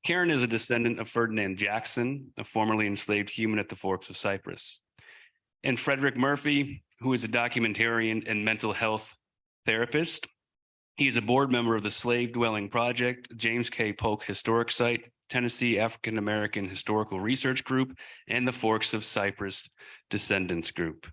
Karen is a descendant of Ferdinand Jackson, a formerly enslaved human at the Forks of Cypress. And Frederick Murphy, who is a documentarian and mental health therapist. He is a board member of the Slave Dwelling Project, James K. Polk Historic Site, Tennessee African American Historical Research Group, and the Forks of Cypress Descendants Group.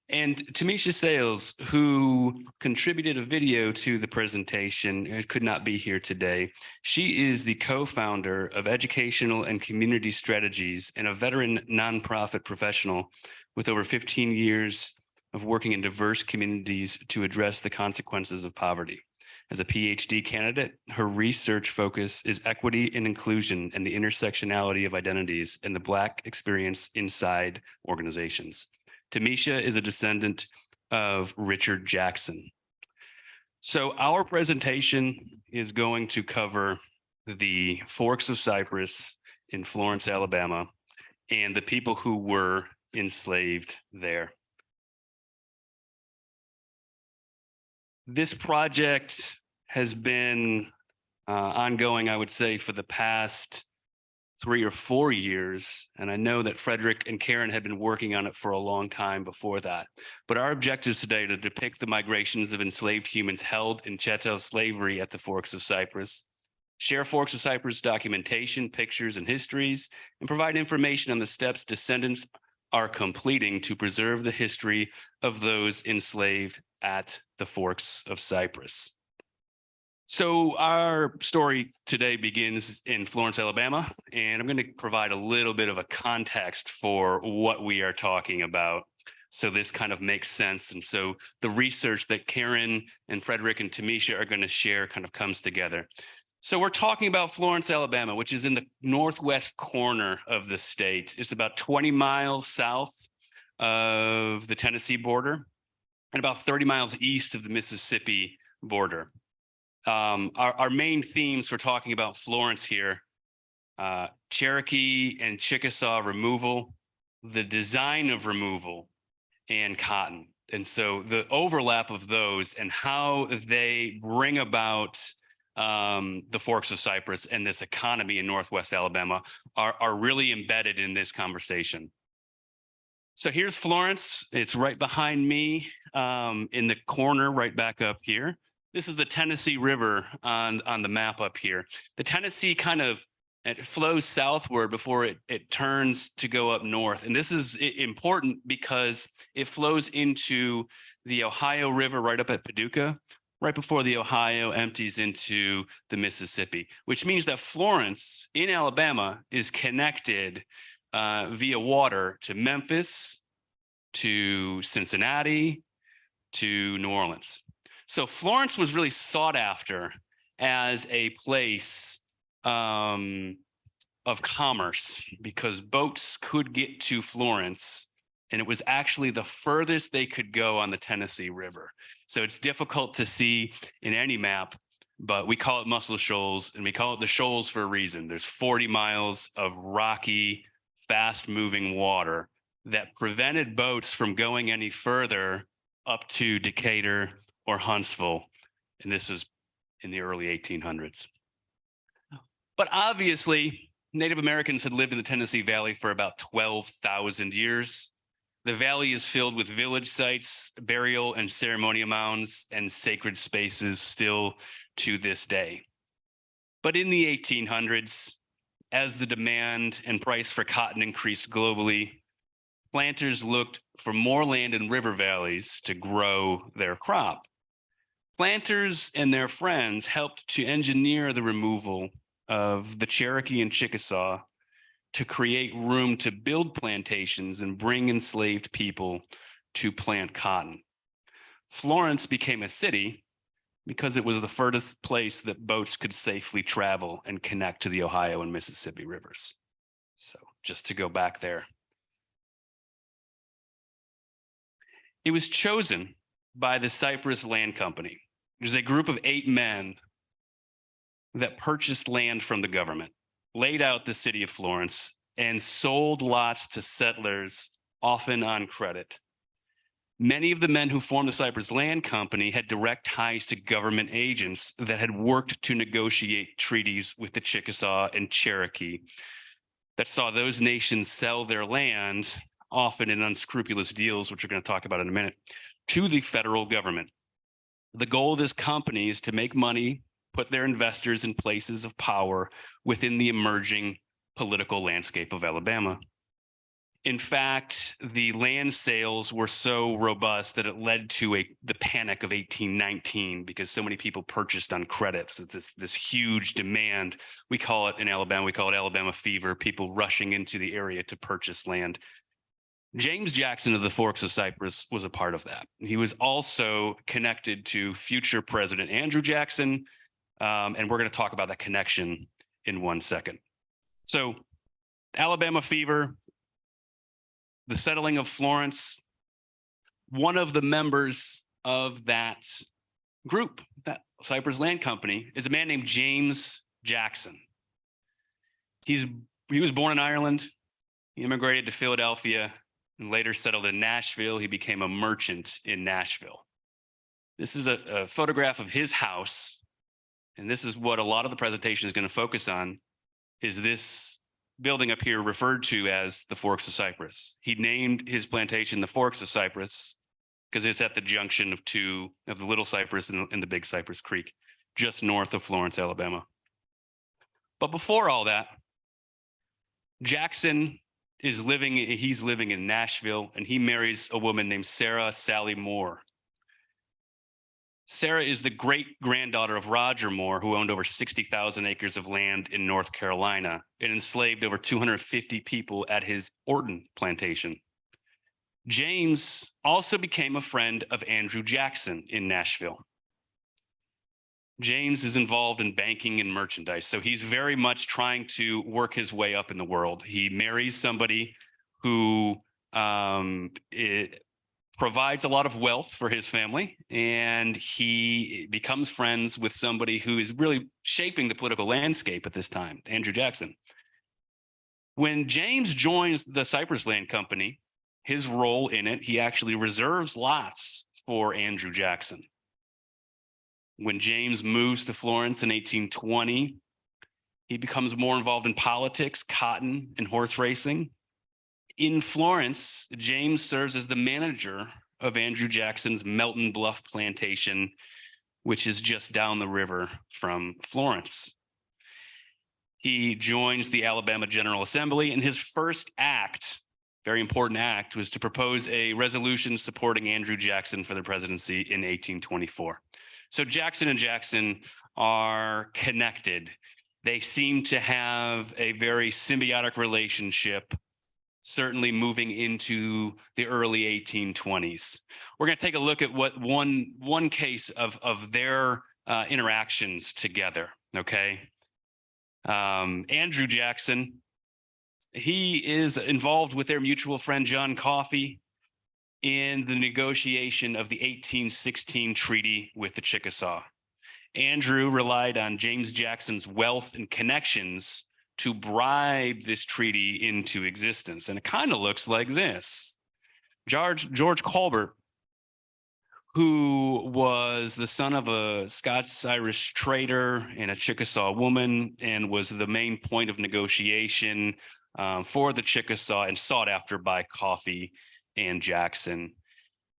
And Tamisha Sales, who contributed a video to the presentation, could not be here today. She is the co-founder of Educational and Community Strategies and a veteran nonprofit professional with over 15 years of working in diverse communities to address the consequences of poverty. As a PhD candidate, her research focus is equity and inclusion and the intersectionality of identities and the Black experience inside organizations. Tamisha is a descendant of Richard Jackson. So our presentation is going to cover the Forks of Cypress in Florence, Alabama, and the people who were enslaved there. This project has been ongoing, I would say, for the past 3 or 4 years. And I know that Frederick and Karen had been working on it for a long time before that. But our objectives today are to depict the migrations of enslaved humans held in chattel slavery at the Forks of Cypress, share Forks of Cypress documentation, pictures, and histories, and provide information on the steps descendants are completing to preserve the history of those enslaved at the Forks of Cypress. So our story today begins in Florence, Alabama, and I'm going to provide a little bit of a context for what we are talking about, so this kind of makes sense. And so the research that Karen and Frederick and Tamisha are going to share kind of comes together. So we're talking about Florence, Alabama, which is in the northwest corner of the state. It's about 20 miles south of the Tennessee border and about 30 miles east of the Mississippi border. Our main themes for talking about Florence here, Cherokee and Chickasaw removal, the design of removal, and cotton. And so the overlap of those and how they bring about the Forks of Cypress and this economy in Northwest Alabama are really embedded in this conversation. So here's Florence. It's right behind me in the corner, right back up here. This is the Tennessee River on the map up here. The Tennessee it flows southward before it turns to go up north. And this is important because it flows into the Ohio River right up at Paducah, right before the Ohio empties into the Mississippi, which means that Florence in Alabama is connected via water to Memphis, to Cincinnati, to New Orleans. So Florence was really sought after as a place of commerce because boats could get to Florence, and it was actually the furthest they could go on the Tennessee River. So it's difficult to see in any map, but we call it Muscle Shoals, and we call it the Shoals for a reason. There's 40 miles of rocky, fast-moving water that prevented boats from going any further up to Decatur or Huntsville, and this is in the early 1800s. But obviously, Native Americans had lived in the Tennessee Valley for about 12,000 years. The valley is filled with village sites, burial and ceremonial mounds, and sacred spaces still to this day. But in the 1800s, as the demand and price for cotton increased globally, planters looked for more land in river valleys to grow their crop. Planters and their friends helped to engineer the removal of the Cherokee and Chickasaw to create room to build plantations and bring enslaved people to plant cotton. Florence became a city because it was the furthest place that boats could safely travel and connect to the Ohio and Mississippi rivers. So just to go back there. It was chosen by the Cypress Land Company. There's a group of 8 men that purchased land from the government, laid out the city of Florence, and sold lots to settlers, often on credit. Many of the men who formed the Cypress Land Company had direct ties to government agents that had worked to negotiate treaties with the Chickasaw and Cherokee that saw those nations sell their land, often in unscrupulous deals, which we're going to talk about in a minute, to the federal government. The goal of this company is to make money, put their investors in places of power within the emerging political landscape of Alabama. In fact, the land sales were so robust that it led to the panic of 1819 because so many people purchased on credit. So this huge demand, we call it in Alabama, we call it Alabama fever, people rushing into the area to purchase land. James Jackson of the Forks of Cypress was a part of that. He was also connected to future President Andrew Jackson, and we're going to talk about that connection in 1 second. So Alabama fever, the settling of Florence, one of the members of that group, that Cypress Land Company, is a man named James Jackson. He was born in Ireland. He immigrated to Philadelphia and later settled in Nashville. He became a merchant in Nashville. This is a photograph of his house, and this is what a lot of the presentation is going to focus on, is this building up here referred to as the Forks of Cypress. He named his plantation the Forks of Cypress because it's at the junction of the Little Cypress and the Big Cypress Creek, just north of Florence, Alabama. But before all that, Jackson he's living in Nashville, and he marries a woman named Sarah Sally Moore. Sarah is the great-granddaughter of Roger Moore, who owned over 60,000 acres of land in North Carolina and enslaved over 250 people at his Orton plantation. James also became a friend of Andrew Jackson in Nashville. James is involved in banking and merchandise, so he's very much trying to work his way up in the world. He marries somebody who provides a lot of wealth for his family, and he becomes friends with somebody who is really shaping the political landscape at this time, Andrew Jackson. When James joins the Cypress Land Company, his role in it, he actually reserves lots for Andrew Jackson. When James moves to Florence in 1820, he becomes more involved in politics, cotton, and horse racing. In Florence, James serves as the manager of Andrew Jackson's Melton Bluff plantation, which is just down the river from Florence. He joins the Alabama General Assembly, and his first act, very important act, was to propose a resolution supporting Andrew Jackson for the presidency in 1824. So Jackson and Jackson are connected. They seem to have a very symbiotic relationship, certainly moving into the early 1820s. We're going to take a look at what one case of their interactions together, okay? Andrew Jackson, he is involved with their mutual friend John Coffey in the negotiation of the 1816 treaty with the Chickasaw. Andrew relied on James Jackson's wealth and connections to bribe this treaty into existence. And it kind of looks like this. George Colbert, who was the son of a Scots-Irish trader and a Chickasaw woman, and was the main point of negotiation for the Chickasaw and sought after by Coffey and Jackson.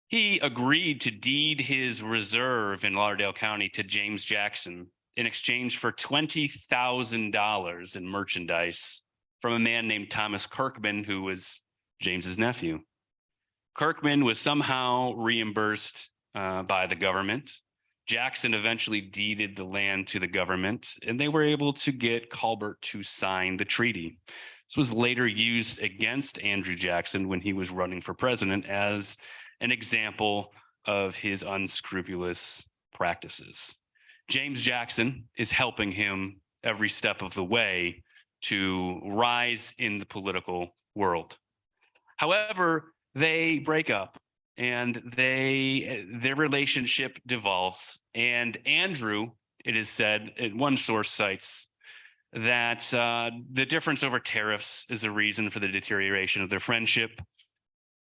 He agreed to deed his reserve in Lauderdale County to James Jackson in exchange for $20,000 in merchandise from a man named Thomas Kirkman, who was James's nephew. Kirkman was somehow reimbursed by the government. Jackson eventually deeded the land to the government, and they were able to get Colbert to sign the treaty. This was later used against Andrew Jackson when he was running for president as an example of his unscrupulous practices. James Jackson is helping him every step of the way to rise in the political world. However, they break up and their relationship devolves. And Andrew, it is said, one source cites that the difference over tariffs is a reason for the deterioration of their friendship.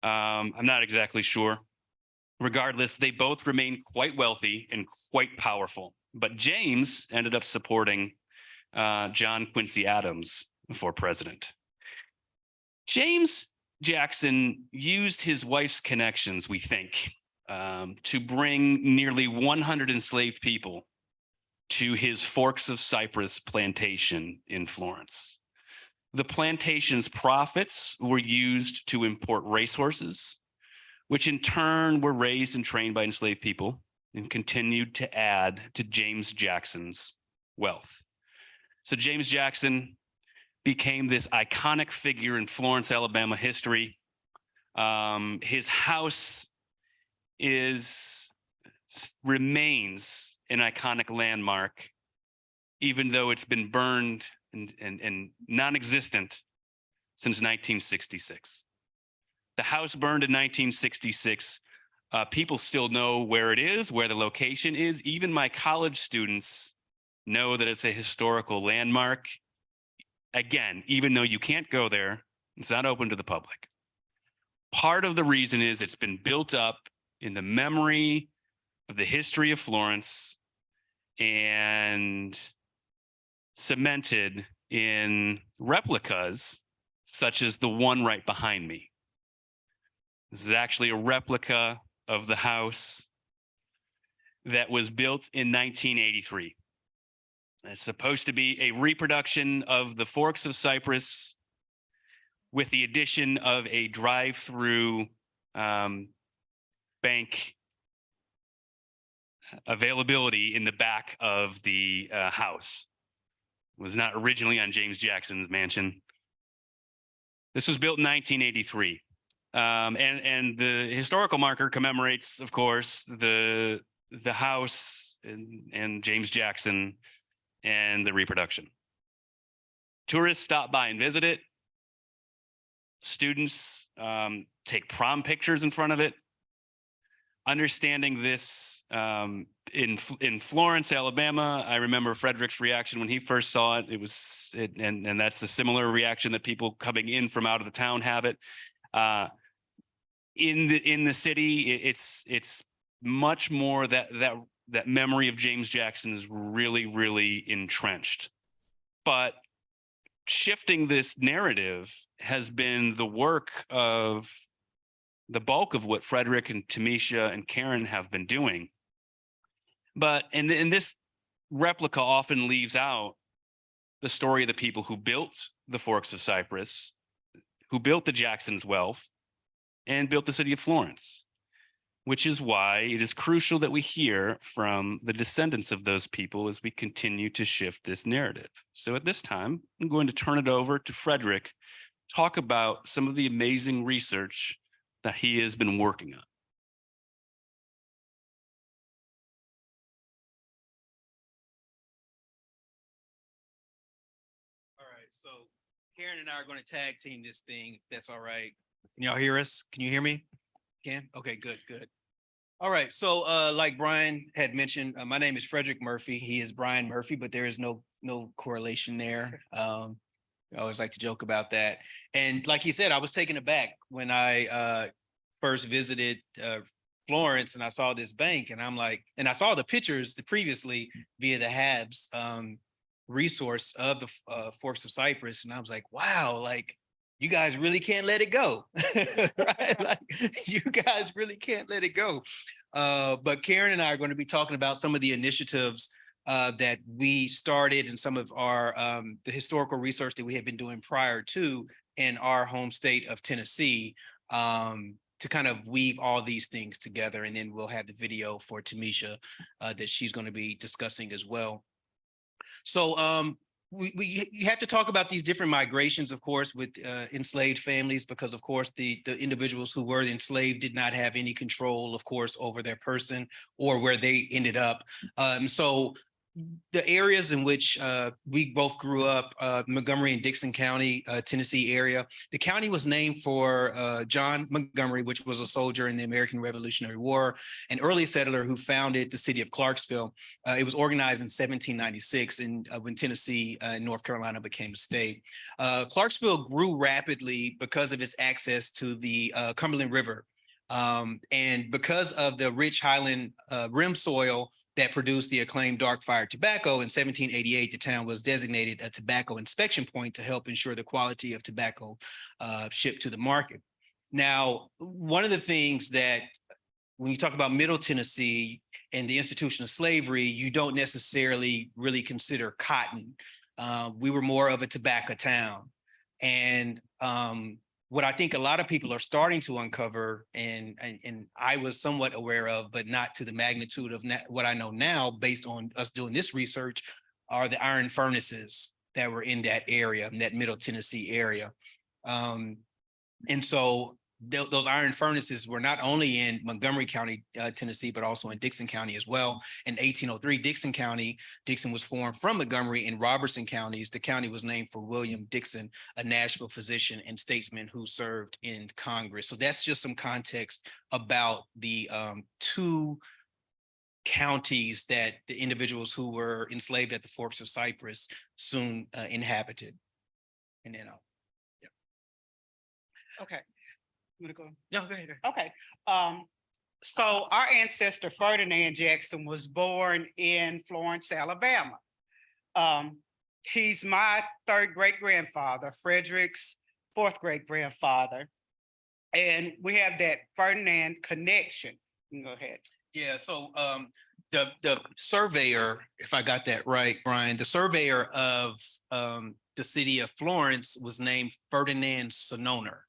I'm not exactly sure. Regardless, they both remained quite wealthy and quite powerful. But James ended up supporting John Quincy Adams for president. James Jackson used his wife's connections, we think, to bring nearly 100 enslaved people to his Forks of Cypress plantation in Florence. The plantation's profits were used to import racehorses, which in turn were raised and trained by enslaved people and continued to add to James Jackson's wealth. So James Jackson became this iconic figure in Florence, Alabama history. His house remains an iconic landmark, even though it's been burned and non-existent since 1966. The house burned in 1966. People still know where it is, where the location is. Even my college students know that it's a historical landmark. Again, even though you can't go there, it's not open to the public. Part of the reason is it's been built up in the memory of the history of Florence and cemented in replicas such as the one right behind me. This is actually a replica of the house that was built in 1983. It's supposed to be a reproduction of the Forks of Cypress with the addition of a drive-through bank availability in the back of the house. It was not originally on James Jackson's mansion. This was built in 1983. And the historical marker commemorates, of course, the house and James Jackson and the reproduction. Tourists stop by and visit it. Students take prom pictures in front of it. Understanding this in Florence, Alabama, I remember Frederick's reaction when he first saw it. And that's a similar reaction that people coming in from out of the town have it. In the city, it's much more that memory of James Jackson is really, really entrenched. But shifting this narrative has been the work of the bulk of what Frederick and Tamisha and Karen have been doing. But in this replica often leaves out the story of the people who built the Forks of Cypress, who built the Jackson's wealth, and built the city of Florence, which is why it is crucial that we hear from the descendants of those people as we continue to shift this narrative. So at this time, I'm going to turn it over to Frederick, talk about some of the amazing research that he has been working on. All right, so Karen and I are going to tag team this thing, if that's all right. Can y'all hear us? Can you hear me? Can? Okay, good. All right, so like Brian had mentioned, my name is Frederick Murphy. He is Brian Murphy, but there is no correlation there. I always like to joke about that. And like he said, I was taken aback when I first visited Florence and I saw this bank, and I'm like, and I saw the pictures previously via the Habs resource of the Forks of Cypress, and I was like, wow, like you guys really can't let it go, right? Like you guys really can't let it go. But Karen and I are going to be talking about some of the initiatives that we started and some of our the historical research that we had been doing prior to in our home state of Tennessee, to kind of weave all these things together. And then we'll have the video for Tamisha that she's going to be discussing as well. So you have to talk about these different migrations, of course, with enslaved families, because, of course, the individuals who were enslaved did not have any control, of course, over their person or where they ended up. So the areas in which we both grew up, Montgomery and Dixon County, Tennessee area, the county was named for John Montgomery, which was a soldier in the American Revolutionary War, an early settler who founded the city of Clarksville. It was organized in 1796 when Tennessee and North Carolina became a state. Clarksville grew rapidly because of its access to the Cumberland River. And because of the rich highland rim soil that produced the acclaimed dark fire tobacco in 1788, the town was designated a tobacco inspection point to help ensure the quality of tobacco shipped to the market. Now, one of the things that when you talk about Middle Tennessee and the institution of slavery, you don't necessarily really consider cotton. We were more of a tobacco town. And what I think a lot of people are starting to uncover, and I was somewhat aware of, but not to the magnitude of what I know now, based on us doing this research, are the iron furnaces that were in that area, in that Middle Tennessee area. And so those iron furnaces were not only in Montgomery County, Tennessee, but also in Dickson County as well. In 1803, Dickson was formed from Montgomery and Robertson counties. The county was named for William Dickson, a Nashville physician and statesman who served in Congress. So that's just some context about the two counties that the individuals who were enslaved at the Forks of Cypress soon inhabited. And then Okay. I'm gonna go. No, go ahead. Okay. So our ancestor Ferdinand Jackson was born in Florence, Alabama. He's my third great grandfather, Frederick's fourth great grandfather. And we have that Ferdinand connection. You can go ahead. Yeah, so the surveyor, if I got that right, Brian, the surveyor of the city of Florence was named Ferdinand Sononer.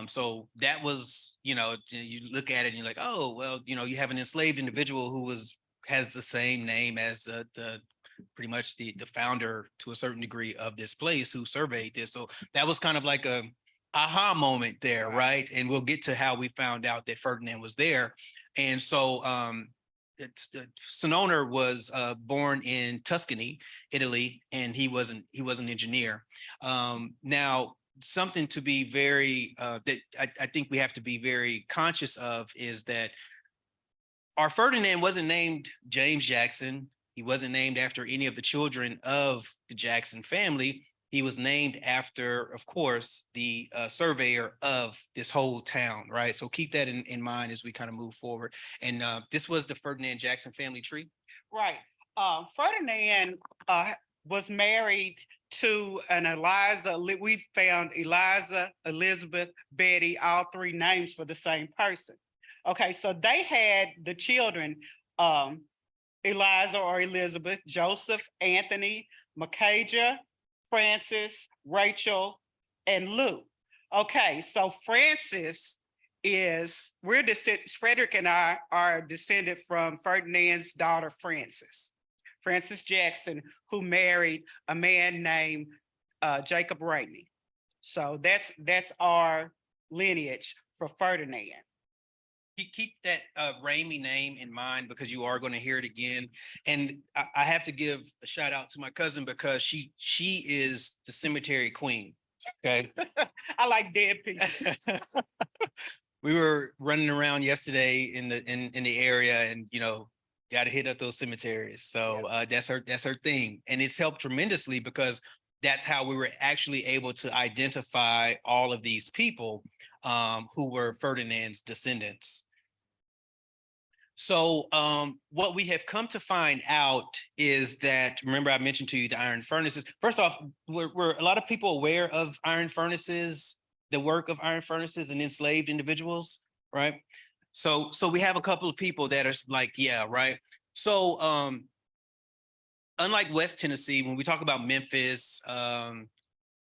So that was, you look at it and you're like, oh, well, you have an enslaved individual who has the same name as the pretty much the founder to a certain degree of this place who surveyed this. So that was kind of like a aha moment there, right? And we'll get to how we found out that Ferdinand was there. And so Sononer was born in Tuscany, Italy, and he was an engineer. Now, something to be very that I think we have to be very conscious of is that our Ferdinand wasn't named James Jackson. He wasn't named after any of the children of the Jackson family. He was named after, of course, the surveyor of this whole town, right? So keep that in mind as we kind of move forward. And this was the Ferdinand Jackson family tree. Right. Ferdinand was married to an Eliza. We found Eliza, Elizabeth, Betty, all three names for the same person. Okay, so they had the children, Eliza or Elizabeth, Joseph, Anthony, Micajah, Francis, Rachel, and Lou. Okay, so Francis Frederick and I are descended from Ferdinand's daughter, Francis Jackson, who married a man named Jacob Ramey. So that's our lineage for Ferdinand. Keep that Ramey name in mind because you are going to hear it again. And I have to give a shout out to my cousin because she is the cemetery queen. Okay. I like dead people. We were running around yesterday in the area and got to hit up those cemeteries. So that's her thing. And it's helped tremendously because that's how we were actually able to identify all of these people who were Ferdinand's descendants. So what we have come to find out is that, remember I mentioned to you the iron furnaces. First off, were a lot of people aware of iron furnaces, the work of iron furnaces and enslaved individuals, right? So we have a couple of people that are like, yeah, right. So unlike West Tennessee, when we talk about Memphis,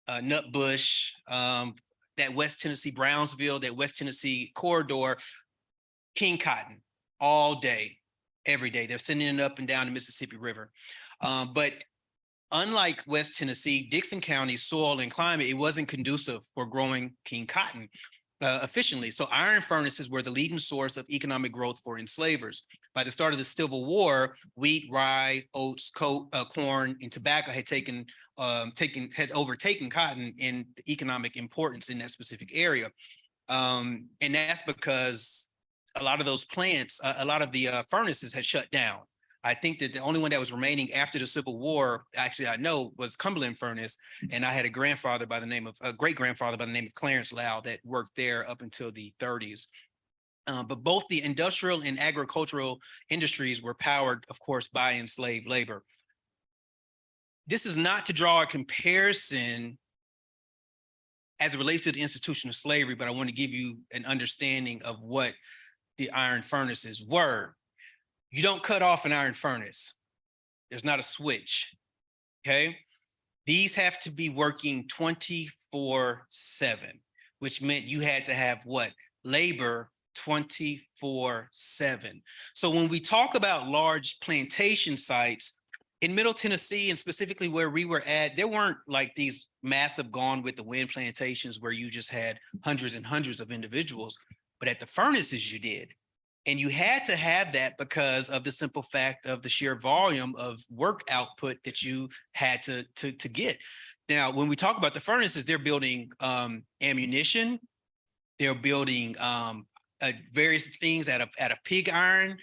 Nutbush, that West Tennessee, Brownsville, that West Tennessee corridor, king cotton all day, every day. They're sending it up and down the Mississippi River. But unlike West Tennessee, Dickson County's soil and climate, it wasn't conducive for growing king cotton efficiently. So iron furnaces were the leading source of economic growth for enslavers. By the start of the Civil War, wheat, rye, oats, corn, and tobacco had overtaken cotton in the economic importance in that specific area. And that's because a lot of those plants, a lot of the furnaces had shut down. I think that the only one that was remaining after the Civil War, actually I know, was Cumberland Furnace. And I had a great grandfather by the name of Clarence Lau that worked there up until the 30s. But both the industrial and agricultural industries were powered, of course, by enslaved labor. This is not to draw a comparison as it relates to the institution of slavery, but I want to give you an understanding of what the iron furnaces were. You don't cut off an iron furnace. There's not a switch, okay? These have to be working 24/7, which meant you had to have what? Labor 24/7. So when we talk about large plantation sites, in Middle Tennessee, and specifically where we were at, there weren't like these massive Gone with the Wind plantations where you just had hundreds and hundreds of individuals, but at the furnaces you did. And you had to have that because of the simple fact of the sheer volume of work output that you had to get. Now, when we talk about the furnaces, they're building ammunition, they're building various things out of pig iron,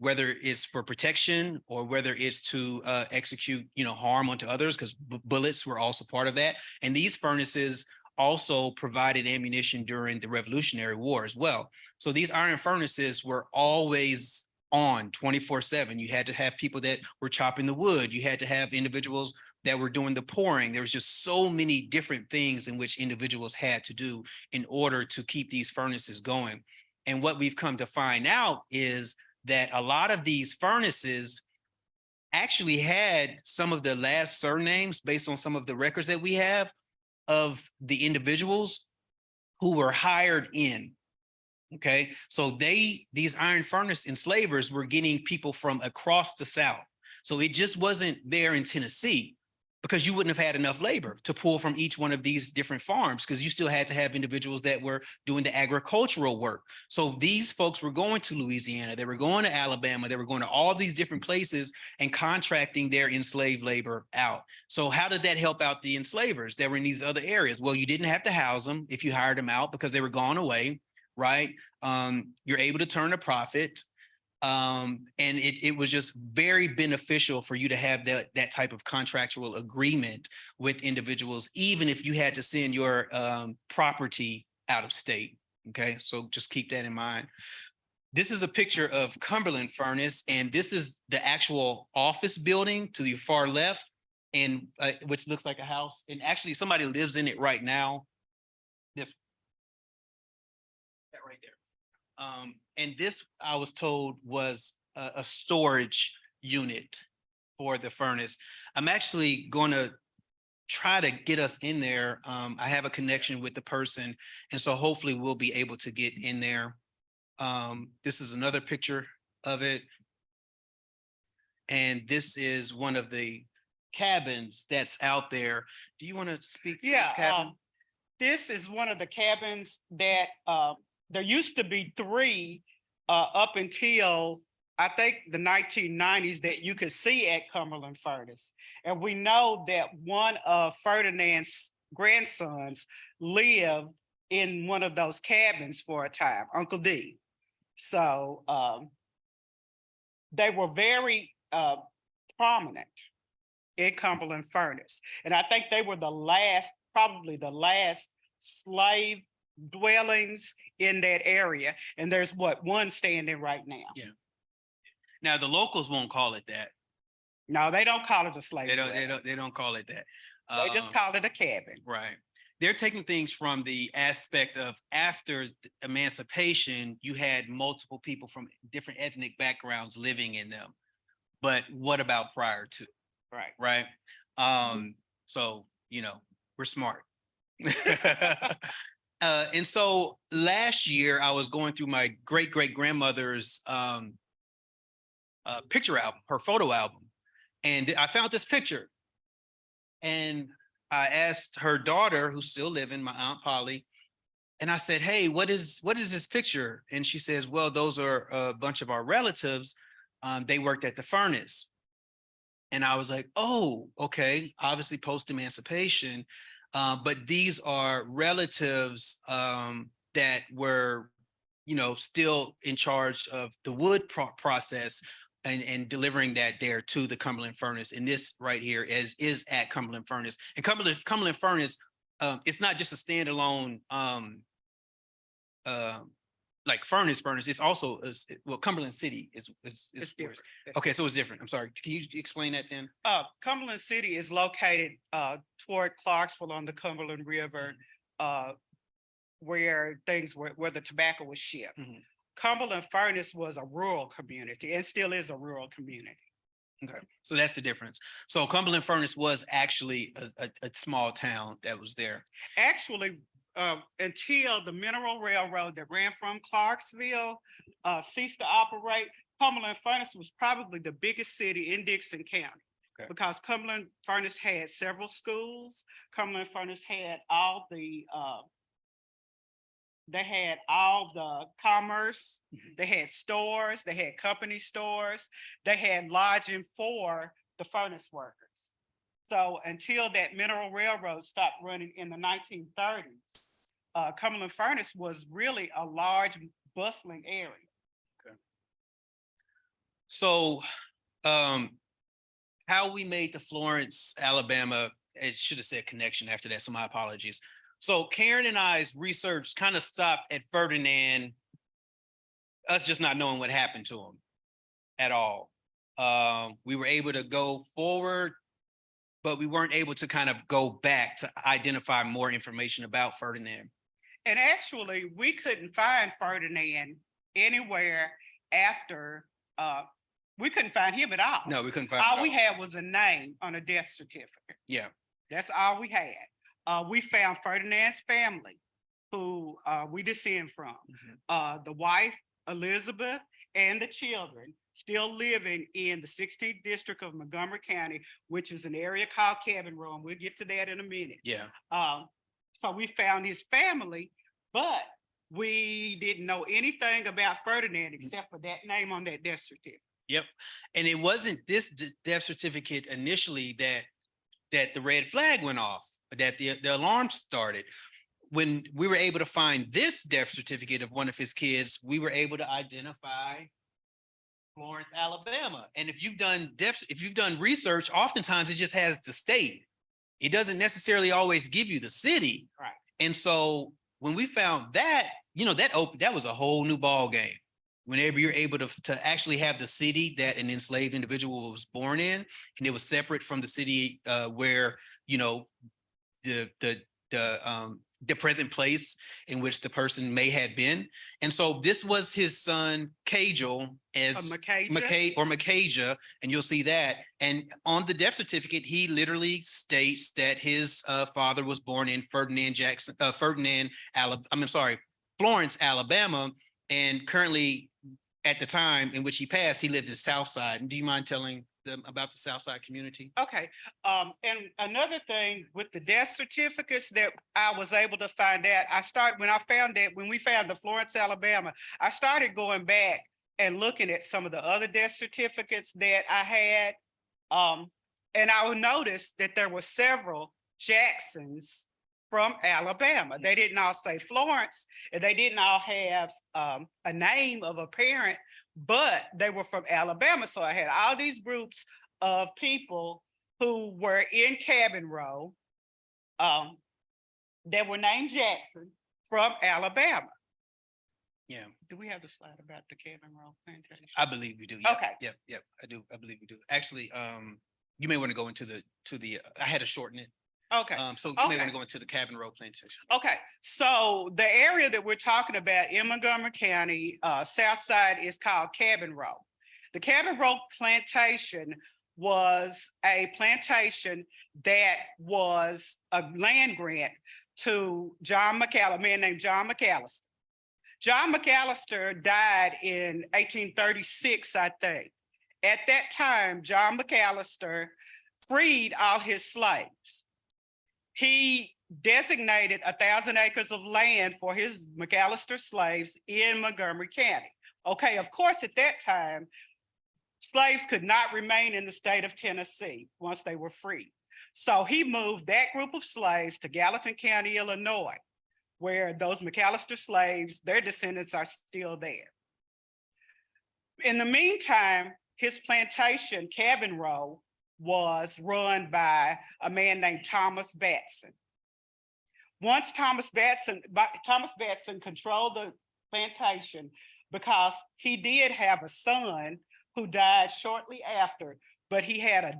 whether it's for protection or whether it's to execute, harm onto others, because bullets were also part of that. And these furnaces also provided ammunition during the Revolutionary War as well. So these iron furnaces were always on 24/7. You had to have people that were chopping the wood. You had to have individuals that were doing the pouring. There was just so many different things in which individuals had to do in order to keep these furnaces going. And what we've come to find out is that a lot of these furnaces actually had some of the last surnames based on some of the records that we have of the individuals who were hired in. Okay, so these iron furnace enslavers were getting people from across the South. So it just wasn't there in Tennessee, because you wouldn't have had enough labor to pull from each one of these different farms, because you still had to have individuals that were doing the agricultural work. So these folks were going to Louisiana, they were going to Alabama, they were going to all these different places and contracting their enslaved labor out. So how did that help out the enslavers that were in these other areas? Well, you didn't have to house them if you hired them out because they were gone away, right? You're able to turn a profit. And it was just very beneficial for you to have that type of contractual agreement with individuals, even if you had to send your property out of state. Okay, so just keep that in mind. This is a picture of Cumberland Furnace, and this is the actual office building to the far left, and which looks like a house. And actually, somebody lives in it right now. This that right there. And this, I was told, was a storage unit for the furnace. I'm actually going to try to get us in there. I have a connection with the person, and so hopefully we'll be able to get in there. This is another picture of it. And this is one of the cabins that's out there. Do you want to speak to this cabin? This is one of the cabins that there used to be three up until I think the 1990s that you could see at Cumberland Furnace. And we know that one of Ferdinand's grandsons lived in one of those cabins for a time, Uncle D. So they were very prominent in Cumberland Furnace. And I think they were probably the last slave dwellings in that area. And there's one standing right now. Yeah. Now the locals won't call it that. No, they don't call it a slave. They don't call it that. They just call it a cabin. Right. They're taking things from the aspect of after emancipation, you had multiple people from different ethnic backgrounds living in them. But what about prior to? Right. Right. So, we're smart. And so last year I was going through my great grandmother's picture album, her photo album, and I found this picture. And I asked her daughter, who's still living, my Aunt Polly, and I said, "Hey, what is this picture?" And she says, "Well, those are a bunch of our relatives. They worked at the furnace." And I was like, "Oh, okay, obviously post-emancipation. But these are relatives that were, still in charge of the wood process and delivering that there to the Cumberland Furnace. And this right here is at Cumberland Furnace. And Cumberland Furnace, it's not just a standalone like Furnace, it's also, well, Cumberland City is It's different. Okay, so it's different. I'm sorry. Can you explain that then? Cumberland City is located toward Clarksville on the Cumberland River, where the tobacco was shipped. Mhm. Cumberland Furnace was a rural community and still is a rural community. Okay, so that's the difference. So Cumberland Furnace was actually a small town that was there. Actually, until the Mineral Railroad that ran from Clarksville ceased to operate, Cumberland Furnace was probably the biggest city in Dixon County. Okay. Because Cumberland Furnace had several schools. Cumberland Furnace had they had all the commerce, they had stores, they had company stores, they had lodging for the furnace workers. So until that Mineral Railroad stopped running in the 1930s, Cumberland Furnace was really a large bustling area. Okay. So how we made the Florence, Alabama, it should have said connection after that, so my apologies. So Karen and I's research kind of stopped at Ferdinand, us just not knowing what happened to him at all. We were able to go forward, but we weren't able to kind of go back to identify more information about Ferdinand. And actually, we couldn't find Ferdinand anywhere after, we couldn't find him at all. No, we couldn't find. All we had was a name on a death certificate. Yeah. That's all we had. We found Ferdinand's family, who we descend from. The wife, Elizabeth, and the children still living in the 16th district of Montgomery County, which is an area called Cabin Row, and we'll get to that in a minute. Yeah. So we found his family, but we didn't know anything about Ferdinand except for that name on that death certificate. Yep. And it wasn't this death certificate initially that the red flag went off, that the alarm started. When we were able to find this death certificate of one of his kids, we were able to identify Florence, Alabama. And if you've done research, oftentimes it just has the state. It doesn't necessarily always give you the city. Right. And so when we found that, that was a whole new ball game. Whenever you're able to actually have the city that an enslaved individual was born in, and it was separate from the city where, the present place in which the person may have been. And so this was his son, Cajal, Macaja, and you'll see that. And on the death certificate, he literally states that his father was born in Florence, Alabama, and currently at the time in which he passed, he lived in South Side. And do you mind telling them about the South Side community? Okay. And another thing with the death certificates that I was able to find out, when we found the Florence, Alabama, I started going back and looking at some of the other death certificates that I had. And I would notice that there were several Jacksons from Alabama. They didn't all say Florence, and they didn't all have a name of a parent, but they were from Alabama. So I had all these groups of people who were in Cabin Row that were named Jackson from Alabama. Yeah. Do we have the slide about the Cabin Row plantation? I believe we do. Yeah. Okay. Yep. I do. I believe we do. Actually, you may want to go into I had to shorten it. Okay. So you may want to go into the Cabin Row plantation. Okay. So the area that we're talking about in Montgomery County, South Side, is called Cabin Row. The Cabin Row plantation was a plantation that was a land grant to a man named John McAllister. John McAllister died in 1836, I think. At that time, John McAllister freed all his slaves. He designated 1,000 acres of land for his McAllister slaves in Montgomery County. Okay, of course, at that time, slaves could not remain in the state of Tennessee once they were free. So he moved that group of slaves to Gallatin County, Illinois, where those McAllister slaves, their descendants are still there. In the meantime, his plantation, Cabin Row, was run by a man named Thomas Batson. Once Thomas Batson controlled plantation because he did have a son who died shortly after, but he had a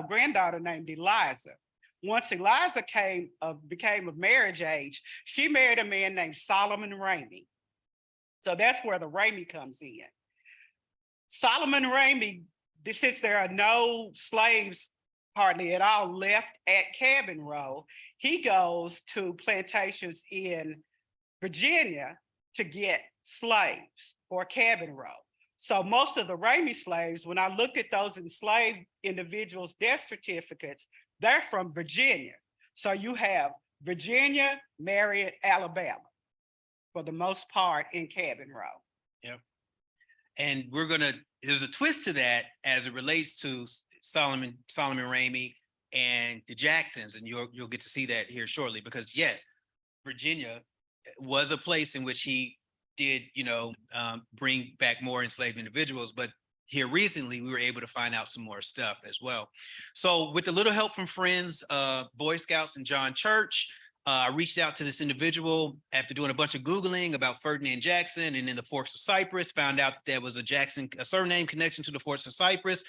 granddaughter named Eliza. Once Eliza became of marriage age, she married a man named Solomon Ramey. So that's where the Ramey comes in. Solomon Ramey, since there are no slaves hardly at all left at Cabin Row, he goes to plantations in Virginia to get slaves for Cabin Row. So most of the Ramey slaves, when I looked at those enslaved individuals' death certificates, they're from Virginia. So you have Virginia, Marion, Alabama, for the most part in Cabin Row. Yep. And there's a twist to that as it relates to Solomon Ramey and the Jacksons, and you'll get to see that here shortly, because yes, Virginia was a place in which he did, bring back more enslaved individuals, but here recently we were able to find out some more stuff as well. So with a little help from friends, Boy Scouts and John Church, I reached out to this individual after doing a bunch of Googling about Ferdinand Jackson, and in the Forks of Cypress, found out that there was a surname connection to the Forks of Cypress.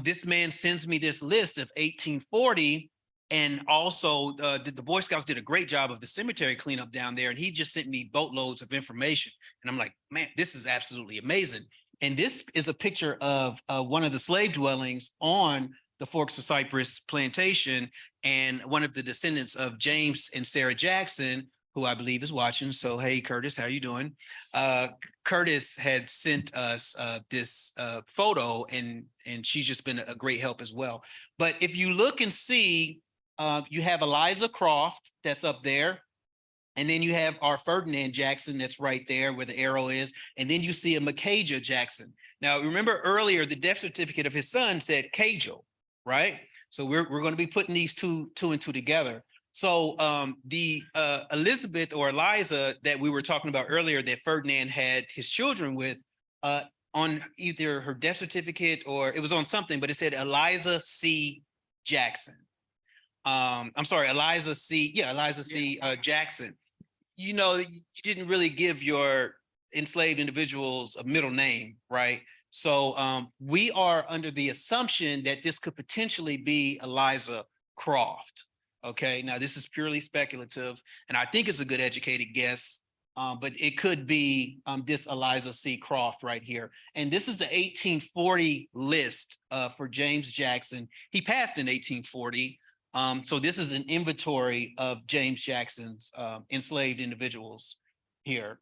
This man sends me this list of 1840, and also the Boy Scouts did a great job of the cemetery cleanup down there, and he just sent me boatloads of information. And I'm like, man, this is absolutely amazing. And this is a picture of one of the slave dwellings on the Forks of Cypress plantation, and one of the descendants of James and Sarah Jackson, who I believe is watching. So, hey, Curtis, how you doing? Curtis had sent us this photo, and she's just been a great help as well. But if you look and see, you have Eliza Croft that's up there. And then you have our Ferdinand Jackson that's right there where the arrow is. And then you see a Micajah Jackson. Now, remember earlier, the death certificate of his son said Cajal, right? So we're going to be putting these two and two together. So the Elizabeth or Eliza that we were talking about earlier that Ferdinand had his children with, on either her death certificate or it was on something, but it said Eliza C. Jackson. I'm sorry, Eliza C. Jackson. You didn't really give your enslaved individuals a middle name, right? So we are under the assumption that this could potentially be Eliza Croft. Okay, now this is purely speculative, and I think it's a good educated guess, but it could be this Eliza C. Croft right here. And this is the 1840 list for James Jackson. He passed in 1840. So this is an inventory of James Jackson's enslaved individuals here.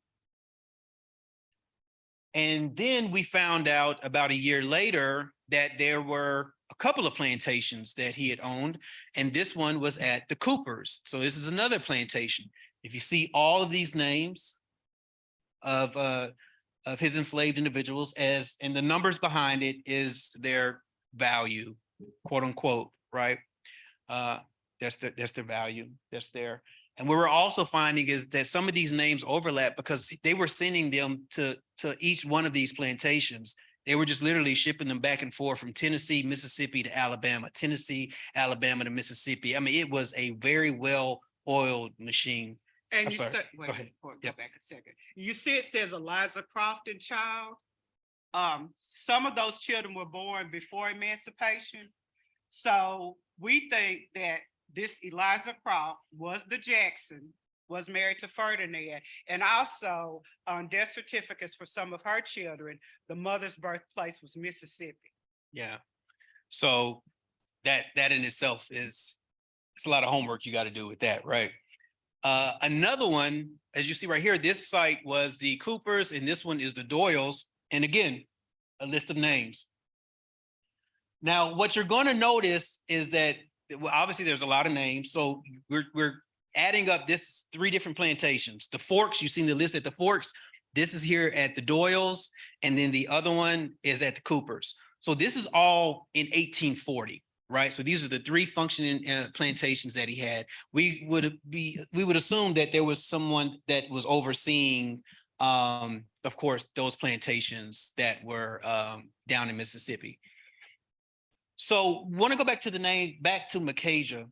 And then we found out about a year later that there were a couple of plantations that he had owned, and this one was at the Coopers. So this is another plantation. If you see all of these names of his enslaved individuals, and the numbers behind it is their value, quote unquote, right? That's their value that's there. And what we're also finding is that some of these names overlap because they were sending them to each one of these plantations. They were just literally shipping them back and forth from Tennessee, Mississippi to Alabama, Tennessee, Alabama to Mississippi. I mean, it was a very well-oiled machine. And I'm you sorry. said, wait, Go ahead. go Yep. back a second. You see it says Eliza Croft and child. Some of those children were born before emancipation. So we think that this Eliza Croft was the Jackson, was married to Ferdinand, and also on death certificates for some of her children, the mother's birthplace was Mississippi. Yeah. So that in itself it's a lot of homework you got to do with that, right? Another one, as you see right here, this site was the Coopers, and this one is the Doyles. And again, a list of names. Now, what you're going to notice is that, well, obviously there's a lot of names. So we're adding up this 3 different plantations. The Forks, you've seen the list at the Forks. This is here at the Doyles, and then the other one is at the Coopers. So this is all in 1840, right? So these are the 3 functioning plantations that he had. We would assume that there was someone that was overseeing, of course, those plantations that were down in Mississippi. So want to go back to the name, back to Micajah.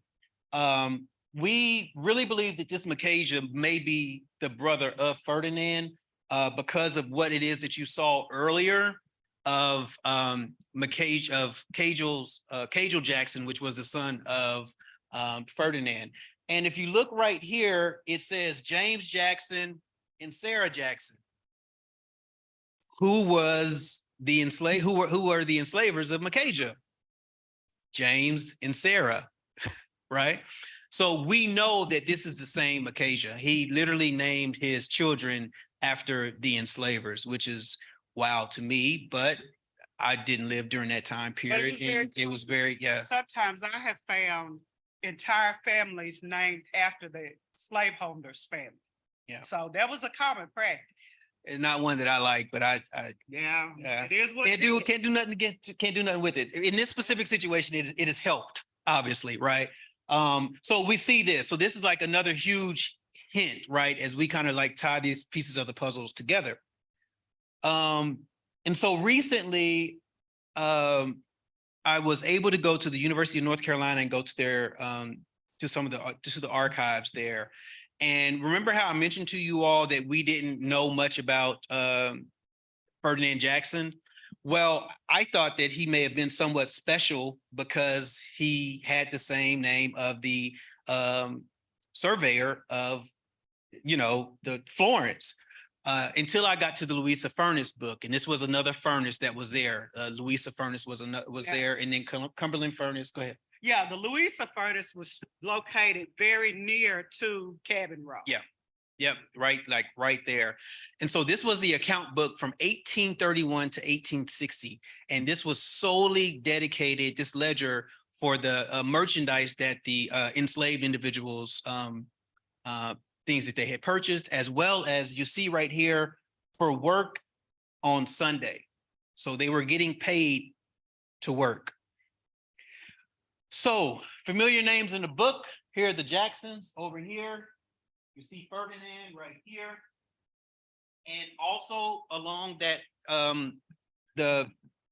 we really believe that this Macasia may be the brother of Ferdinand because of what it is that you saw earlier of Cajal Jackson, which was the son of Ferdinand. And if you look right here, it says James Jackson and Sarah Jackson, who was the enslaved, who were the enslavers of Macasia, James and Sarah, right? So we know that this is the same Macasia. He literally named his children after the enslavers, which is wild to me, but I didn't live during that time period. And it was very, yeah. Sometimes I have found entire families named after the slaveholders' family. Yeah. So that was a common practice. It's not one that I like, but Yeah, Yeah. it is what can't it do is. can't do nothing can't do nothing with it. In this specific situation, it has helped, obviously, right? So we see this. So this is like another huge hint, right? As we kind of like tie these pieces of the puzzles together. And so recently, I was able to go to the University of North Carolina and go to their to some of the archives there. And remember how I mentioned to you all that we didn't know much about Ferdinand Jackson? Well, I thought that he may have been somewhat special because he had the same name of the surveyor of, the Florence. Until I got to the Louisa Furnace book, and this was another furnace that was there. Louisa Furnace was there, and then Cumberland Furnace. Go ahead. Yeah, the Louisa furnace was located very near to Cabin Row. Yeah. Yep, right there. And so this was the account book from 1831 to 1860. And this was solely dedicated, this ledger, for the merchandise that the enslaved individuals, things that they had purchased, as well as you see right here for work on Sunday. So they were getting paid to work. So familiar names in the book. Here are the Jacksons over here. You see Ferdinand right here. And also along that, and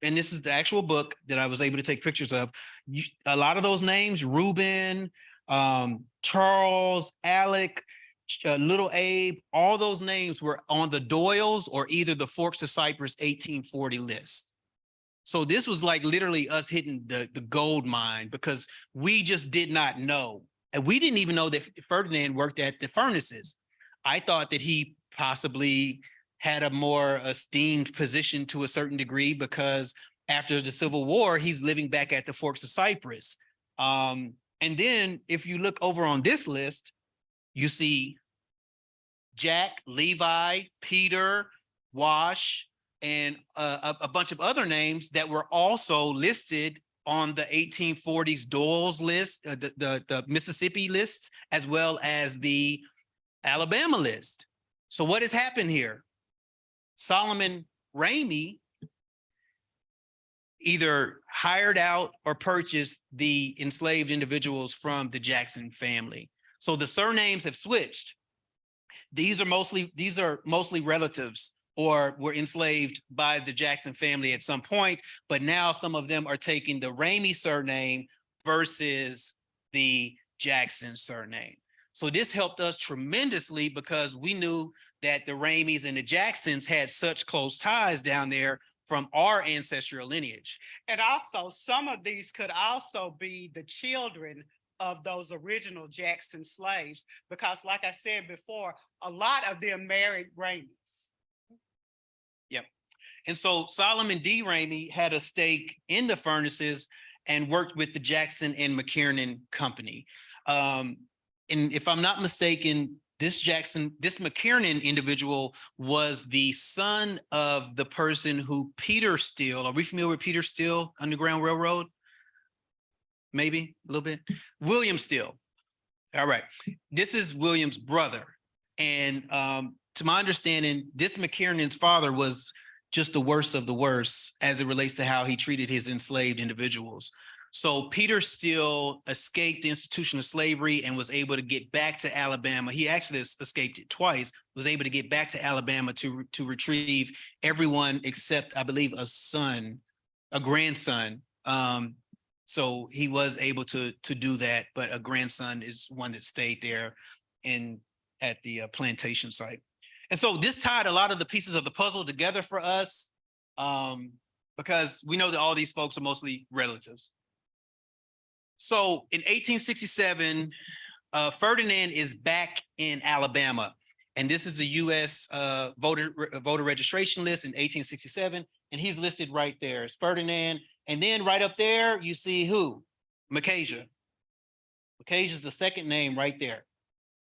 this is the actual book that I was able to take pictures of. A lot of those names, Reuben, Charles, Alec, Little Abe, all those names were on the Doyle's or either the Forks of Cypress 1840 list. So this was like literally us hitting the gold mine because we just did not know. And we didn't even know that Ferdinand worked at the furnaces. I thought that he possibly had a more esteemed position to a certain degree because after the Civil War, he's living back at the Forks of Cypress. And then if you look over on this list, you see Jack, Levi, Peter, Wash, and a bunch of other names that were also listed on the 1840s Doyle's list, the Mississippi list, as well as the Alabama list. So what has happened here? Solomon Ramey either hired out or purchased the enslaved individuals from the Jackson family. So the surnames have switched. These are mostly relatives or were enslaved by the Jackson family at some point, but now some of them are taking the Ramey surname versus the Jackson surname. So this helped us tremendously because we knew that the Rameys and the Jacksons had such close ties down there from our ancestral lineage. And also some of these could also be the children of those original Jackson slaves, because like I said before, a lot of them married Rameys. Yep. And so Solomon D. Ramey had a stake in the furnaces and worked with the Jackson and McKiernan Company. And if I'm not mistaken, this McKiernan individual was the son of the person who Peter Steele, are we familiar with Peter Steele, Underground Railroad? Maybe a little bit. William Steele. All right. This is William's brother. And to my understanding, this McKiernan's father was just the worst of the worst as it relates to how he treated his enslaved individuals. So Peter Steele escaped the institution of slavery and was able to get back to Alabama. He actually escaped it twice, was able to get back to Alabama to retrieve everyone except, I believe, a grandson. So he was able to do that, but a grandson is one that stayed there at the plantation site. And so this tied a lot of the pieces of the puzzle together for us, because we know that all these folks are mostly relatives. So in 1867, Ferdinand is back in Alabama, and this is the U.S. voter registration list in 1867, and he's listed right there as Ferdinand. And then right up there, you see who? Macasia. Macasia is the second name right there.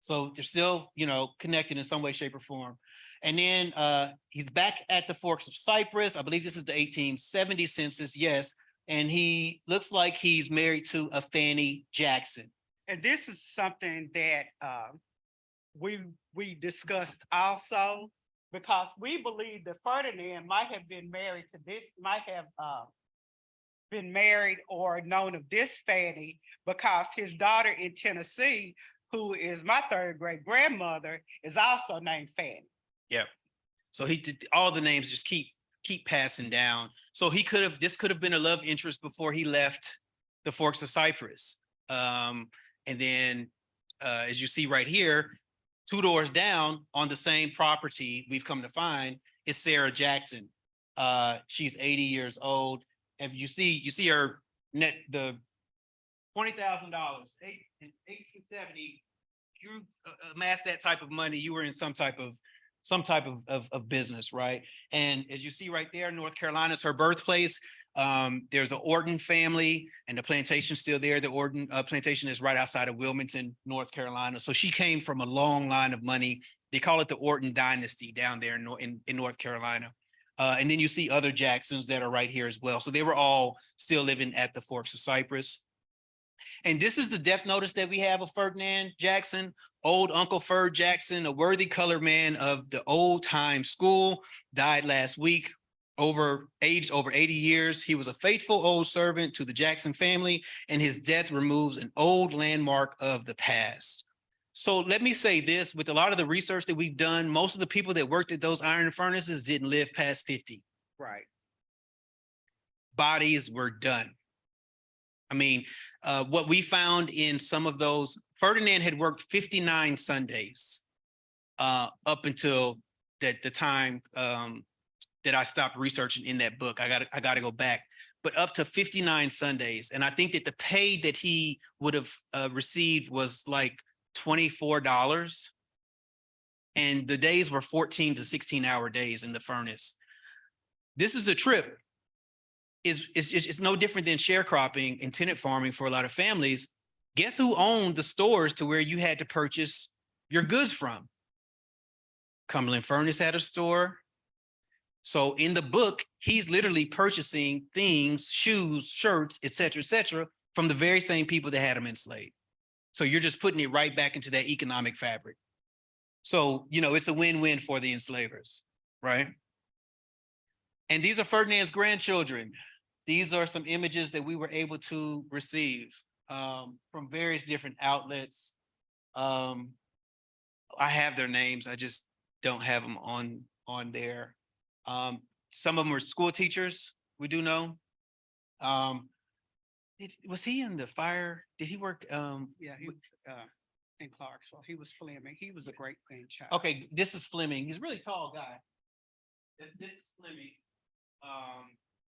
So they're still, connected in some way, shape, or form. And then he's back at the Forks of Cypress. I believe this is the 1870 census, yes. And he looks like he's married to a Fanny Jackson. And this is something that we discussed also, because we believe that Ferdinand might have been married or known of this Fanny, because his daughter in Tennessee, who is my third great grandmother, is also named Fanny. Yeah. So he did, all the names just keep passing down. So this could have been a love interest before he left the Forks of Cypress. And then as you see right here, 2 doors down on the same property, we've come to find, is Sarah Jackson. She's 80 years old. If you see her net, the $20,000 in 1870, you amassed that type of money, you were in some type of business, right? And as you see right there, North Carolina is her birthplace. There's an Orton family, and the plantation's still there. The Orton plantation is right outside of Wilmington, North Carolina. So she came from a long line of money. They call it the Orton dynasty down there in North Carolina. And then you see other Jacksons that are right here as well. So they were all still living at the Forks of Cypress. And this is the death notice that we have of Ferdinand Jackson, old Uncle Ferd Jackson, a worthy colored man of the old time school, died last week, aged over 80 years. He was a faithful old servant to the Jackson family, and his death removes an old landmark of the past. So let me say this, with a lot of the research that we've done, most of the people that worked at those iron furnaces didn't live past 50. Right. Bodies were done. I mean, what we found in some of those, Ferdinand had worked 59 Sundays up until the time that I stopped researching in that book. I got to go back, but up to 59 Sundays. And I think that the pay that he would have received was like $24. And the days were 14 to 16-hour days in the furnace. This is a trip. It's no different than sharecropping and tenant farming for a lot of families. Guess who owned the stores to where you had to purchase your goods from? Cumberland Furnace had a store. So in the book, he's literally purchasing things, shoes, shirts, et cetera, from the very same people that had him enslaved. So you're just putting it right back into that economic fabric. So, it's a win-win for the enslavers, right? And these are Ferdinand's grandchildren. These are some images that we were able to receive from various different outlets. I have their names. I just don't have them on there. Some of them were school teachers. We do know. Was he in the fire? Did he work? Yeah, he was in Clarksville. He was Fleming. He was a great grandchild. Okay, this is Fleming. He's a really tall guy. This is Fleming.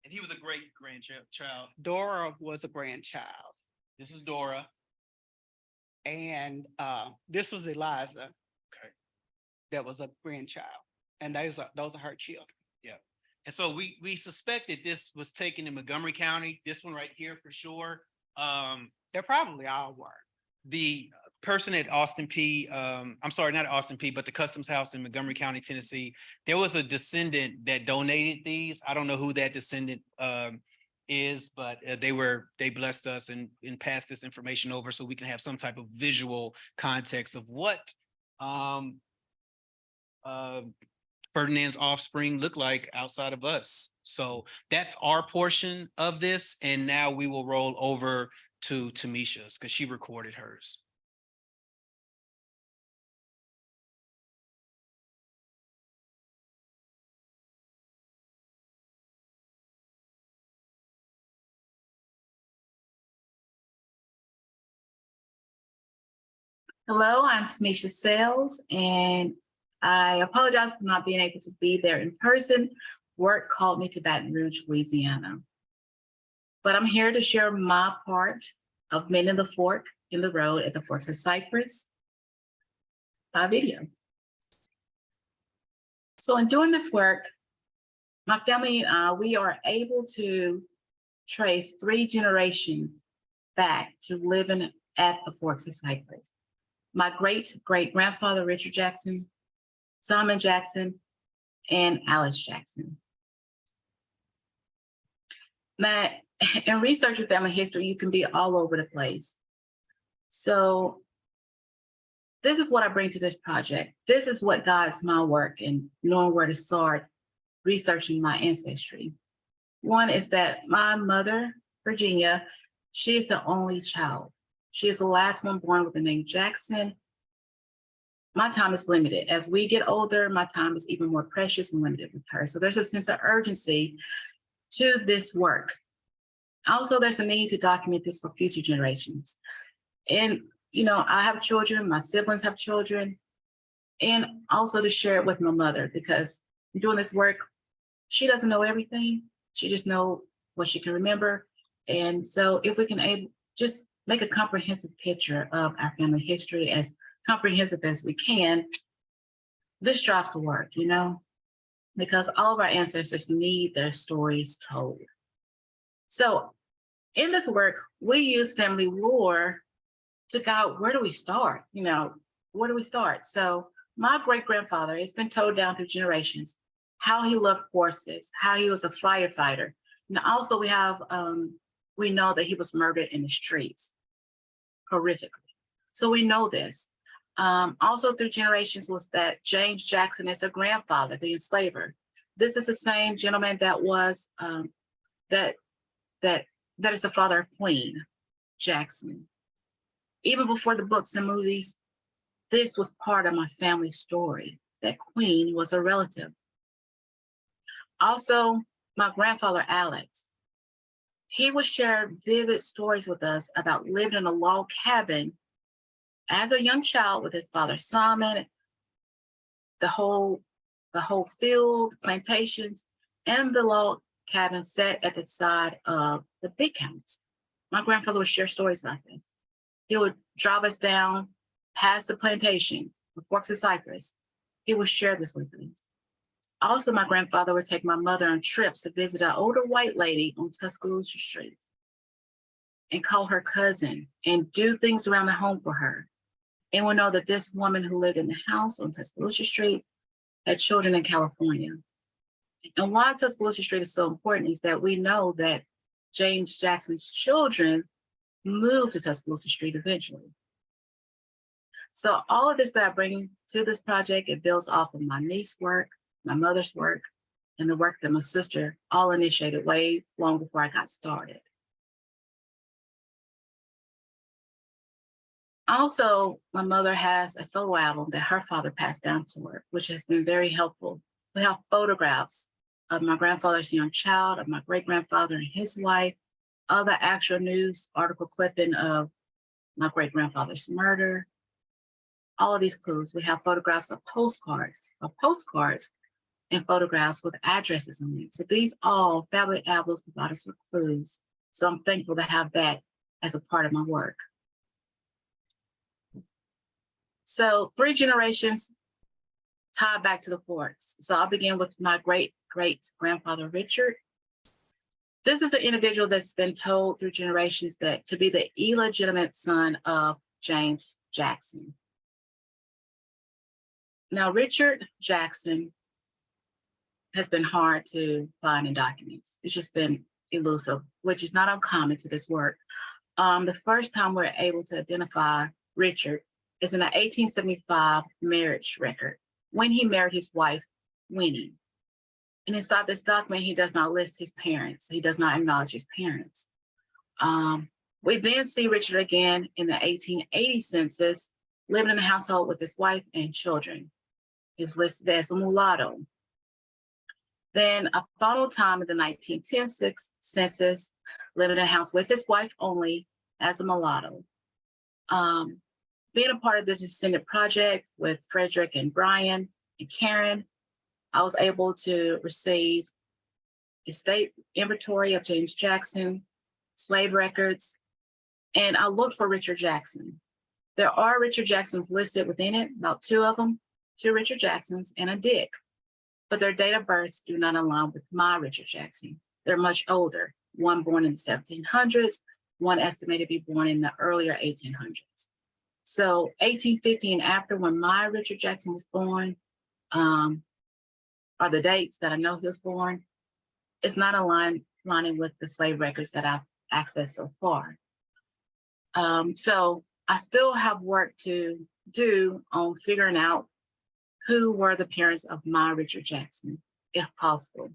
And he was a great grandchild. Dora was a grandchild. This is Dora. And this was Eliza. Okay. That was a grandchild. And those are her children. Yeah. And so we suspected this was taken in Montgomery County. This one right here for sure. They probably all were. The person at Austin P, I'm sorry, not Austin P, but the Customs House in Montgomery County, Tennessee, there was a descendant that donated these. I don't know who that descendant is, but they blessed us and passed this information over so we can have some type of visual context of what Ferdinand's offspring look like outside of us. So that's our portion of this. And now we will roll over to Tamisha's because she recorded hers. Hello, I'm Tamisha Sales, and I apologize for not being able to be there in person. Work called me to Baton Rouge, Louisiana. But I'm here to share my part of mending the fork in the road at the Forks of Cypress by video. So in doing this work, my family and I, we are able to trace 3 generations back to living at the Forks of Cypress. My great-great-grandfather, Richard Jackson, Simon Jackson, and Alice Jackson. Now, in researching family history, you can be all over the place. So this is what I bring to this project. This is what guides my work and knowing where to start researching my ancestry. One is that my mother, Virginia, she is the only child. She is the last one born with the name Jackson. My time is limited. As we get older, my time is even more precious and limited with her. So there's a sense of urgency to this work. Also, there's a need to document this for future generations. And, you know, I have children, my siblings have children, and also to share it with my mother, because doing this work, she doesn't know everything. She just knows what she can remember. And so if we can just make a comprehensive picture of our family history, as comprehensive as we can, this drives the work, you know, because all of our ancestors need their stories told. So in this work, we use family lore to guide where do we start, you know, where do we start? So my great-grandfather, it's been told down through generations, how he loved horses, how he was a firefighter. And also we have, we know that he was murdered in the streets, horrifically. So we know this. Also through generations was that James Jackson is a grandfather, the enslaver. This is the same gentleman that was, that is the father of Queen Jackson. Even before the books and movies, this was part of my family story, that Queen was a relative. Also, my grandfather, Alex, he would share vivid stories with us about living in a log cabin as a young child with his father, Simon, the whole field, plantations, and the log cabin set at the side of the big house. My grandfather would share stories like this. He would drive us down past the plantation, the Forks of Cypress. He would share this with us. Also, my grandfather would take my mother on trips to visit an older white lady on Tuscaloosa Street and call her cousin and do things around the home for her. And we know that this woman who lived in the house on Tuscaloosa Street had children in California. And why Tuscaloosa Street is so important is that we know that James Jackson's children moved to Tuscaloosa Street eventually. So all of this that I bring to this project, it builds off of my niece's work, my mother's work, and the work that my sister all initiated way long before I got started. Also, my mother has a photo album that her father passed down to her, which has been very helpful. We have photographs of my grandfather's young child, of my great-grandfather and his wife, other actual news article clipping of my great-grandfather's murder, all of these clues. We have photographs of postcards and photographs with addresses on them. So these all family albums provide us with clues. So I'm thankful to have that as a part of my work. So 3 generations tied back to the Forks. So I'll begin with my great-great-grandfather, Richard. This is an individual that's been told through generations that to be the illegitimate son of James Jackson. Now, Richard Jackson has been hard to find in documents. It's just been elusive, which is not uncommon to this work. The first time we're able to identify Richard is in an 1875 marriage record when he married his wife, Winnie. And inside this document, he does not list his parents. He does not acknowledge his parents. We then see Richard again in the 1880 census, living in a household with his wife and children. He's listed as a mulatto. Then a final time in the 1910 census, living in a house with his wife only as a mulatto. being a part of this Descendant project with Frederick and Brian and Karen, I was able to receive estate inventory of James Jackson, slave records, and I looked for Richard Jackson. There are Richard Jacksons listed within it, about 2 of them, 2 Richard Jacksons and a Dick, but their date of births do not align with my Richard Jackson. They're much older, one born in the 1700s, one estimated to be born in the earlier 1800s. So 1850 and after, when my Richard Jackson was born, are the dates that I know he was born. It's not aligning with the slave records that I've accessed so far. So I still have work to do on figuring out who were the parents of my Richard Jackson, if possible.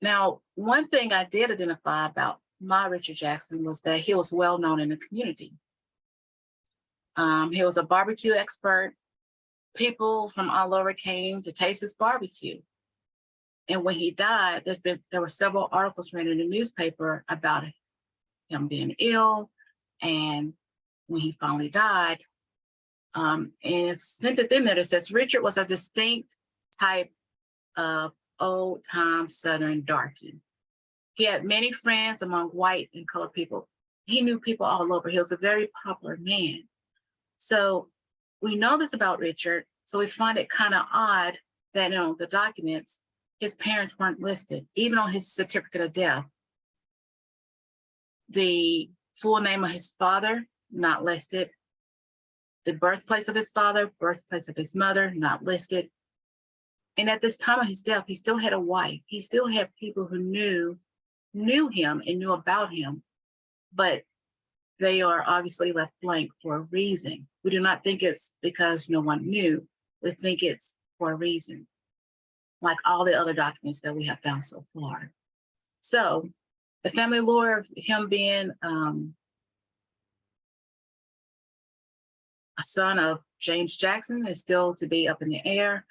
Now, one thing I did identify about my Richard Jackson was that he was well known in the community. He was a barbecue expert. People from all over came to taste his barbecue. And when he died, there were several articles written in the newspaper about him being ill. And when he finally died, and it's sent in there that says Richard was a distinct type of old time Southern darky. He had many friends among white and colored people. He knew people all over. He was a very popular man. So we know this about Richard. So we find it kind of odd that the documents, his parents weren't listed, even on his certificate of death. The full name of his father, not listed. The birthplace of his father, birthplace of his mother, not listed. And at this time of his death, he still had a wife. He still had people who knew him and knew about him, but they are obviously left blank for a reason. We do not think it's because no one knew. We think it's for a reason, like all the other documents that we have found so far. So the family lore of him being a son of James Jackson is still to be up in the air.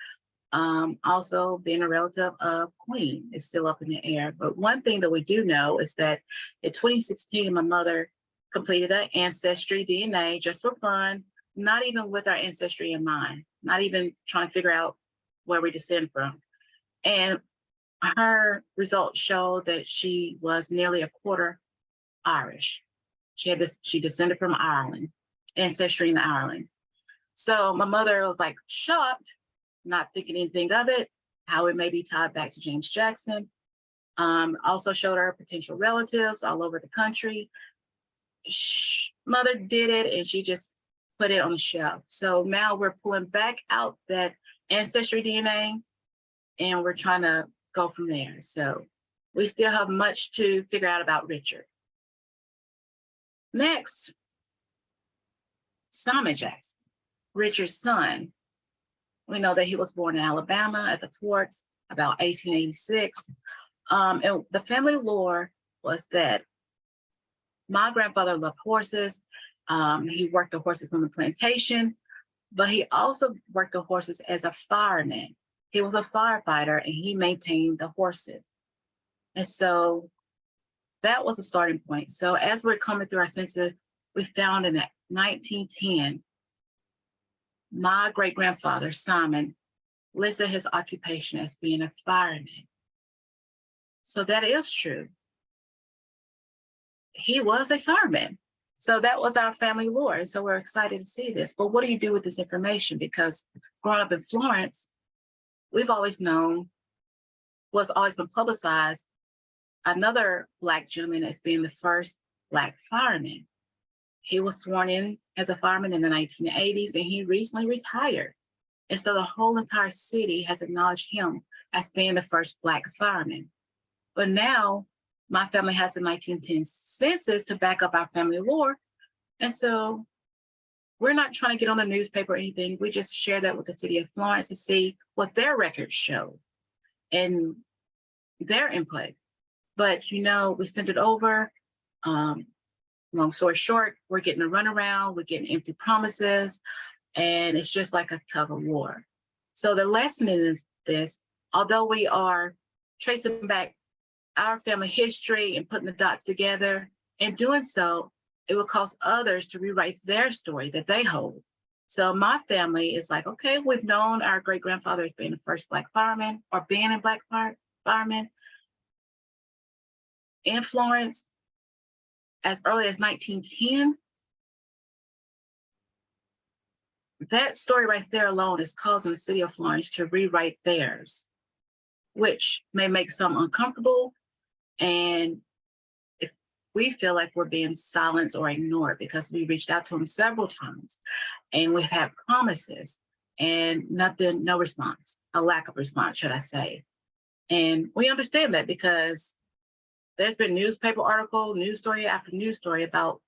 Also being a relative of Queen is still up in the air. But one thing that we do know is that in 2016, my mother completed an ancestry DNA just for fun, not even with our ancestry in mind, not even trying to figure out where we descend from. And her results show that she was nearly a quarter Irish. She descended from Ireland, ancestry in Ireland. So my mother was like shocked, not thinking anything of it, how it may be tied back to James Jackson. Also showed her potential relatives all over the country. Mother did it and she just put it on the shelf. So now we're pulling back out that ancestry DNA and we're trying to go from there. So we still have much to figure out about Richard. Next, Simon Jackson, Richard's son. We know that he was born in Alabama at the Forks about 1886. And the family lore was that my grandfather loved horses. He worked the horses on the plantation, but he also worked the horses as a fireman. He was a firefighter and he maintained the horses. And so that was a starting point. So as we're coming through our census, we found in that 1910, my great-grandfather, Simon, listed his occupation as being a fireman. So that is true. He was a fireman. So that was our family lore. So we're excited to see this. But what do you do with this information? Because growing up in Florence, we've always known, what's always been publicized, another Black gentleman as being the first Black fireman. He was sworn in as a fireman in the 1980s and he recently retired. And so the whole entire city has acknowledged him as being the first Black fireman. But now my family has the 1910 census to back up our family lore. And so we're not trying to get on the newspaper or anything. We just share that with the city of Florence to see what their records show and their input. But, we sent it over. Long story short, we're getting a runaround, we're getting empty promises, and it's just like a tug of war. So the lesson is this: although we are tracing back our family history and putting the dots together, and doing so, it will cause others to rewrite their story that they hold. So my family is like, okay, we've known our great grandfather as being the first Black fireman or being a Black fireman in Florence as early as 1910. That story right there alone is causing the city of Florence to rewrite theirs, which may make some uncomfortable. And if we feel like we're being silenced or ignored because we reached out to them several times and we've had promises and nothing, no response, a lack of response, should I say. And we understand that because there's been newspaper article, news story after news story about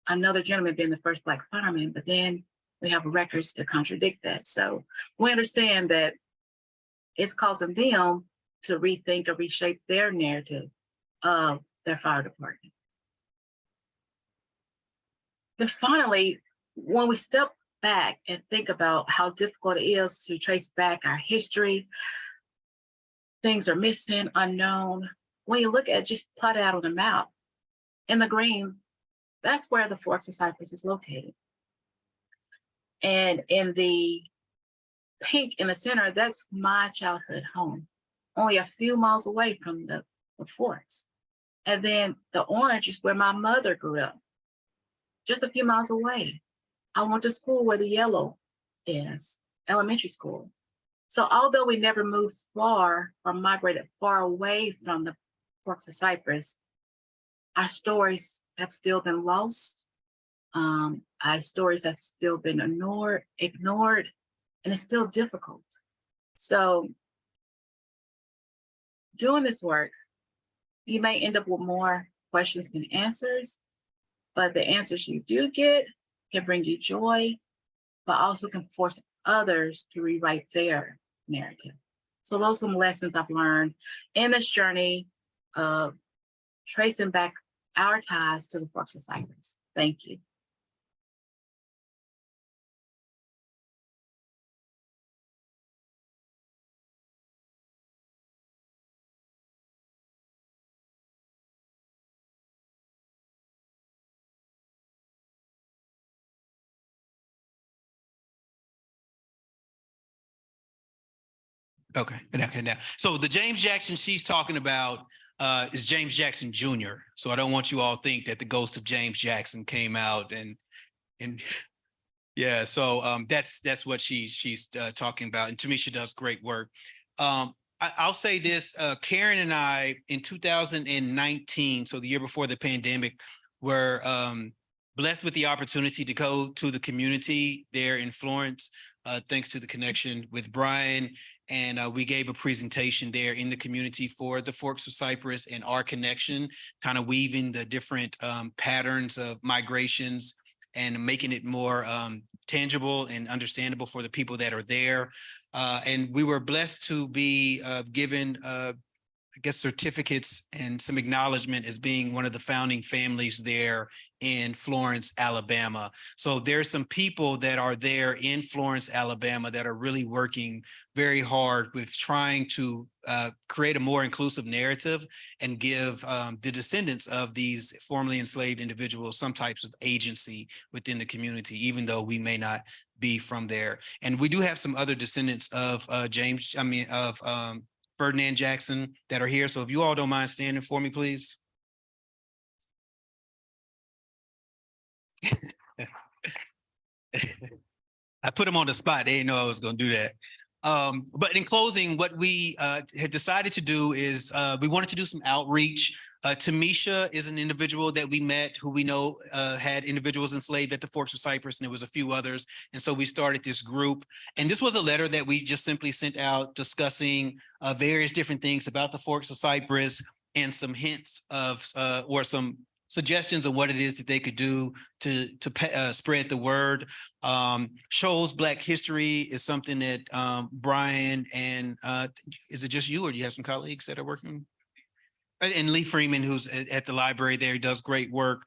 another gentleman being the first Black fireman, but then we have records to contradict that. So we understand that it's causing them to rethink or reshape their narrative of their fire department. Then finally, when we step back and think about how difficult it is to trace back our history, things are missing, unknown. When you look at, just plot it out on the map, in the green, that's where the Forks of Cypress is located. And in the pink in the center, that's my childhood home, only a few miles away from the forts. And then the orange is where my mother grew up, just a few miles away. I went to school where the yellow is, elementary school. So although we never moved far or migrated far away from the Forks of Cypress, our stories have still been lost. Our stories have still been ignored, and it's still difficult. So doing this work, you may end up with more questions than answers, but the answers you do get can bring you joy, but also can force others to rewrite their narrative. So those are some lessons I've learned in this journey of tracing back our ties to the Forks of Cypress. Thank you. Okay, now. So the James Jackson she's talking about is James Jackson Jr. So I don't want you all to think that the ghost of James Jackson came out and yeah. So that's what she's talking about. And Tamisha does great work. I'll say this: Karen and I in 2019, so the year before the pandemic, were blessed with the opportunity to go to the community there in Florence, thanks to the connection with Brian. And we gave a presentation there in the community for the Forks of Cypress and our connection, kind of weaving the different patterns of migrations and making it more tangible and understandable for the people that are there. And we were blessed to be given I guess certificates and some acknowledgement as being one of the founding families there in Florence, Alabama. So there's some people that are there in Florence, Alabama that are really working very hard with trying to create a more inclusive narrative and give the descendants of these formerly enslaved individuals some types of agency within the community, even though we may not be from there. And we do have some other descendants of Ferdinand Jackson that are here. So if you all don't mind standing for me, please. I put them on the spot. They didn't know I was going to do that. But in closing, what we had decided to do is we wanted to do some outreach. Tamisha is an individual that we met who we know had individuals enslaved at the Forks of Cypress, and there was a few others. And so we started this group. And this was a letter that we just simply sent out discussing various different things about the Forks of Cypress and some hints of or some suggestions of what it is that they could do to spread the word. Shows Black history is something that Brian and is it just you, or do you have some colleagues that are working? And Lee Freeman, who's at the library there, does great work.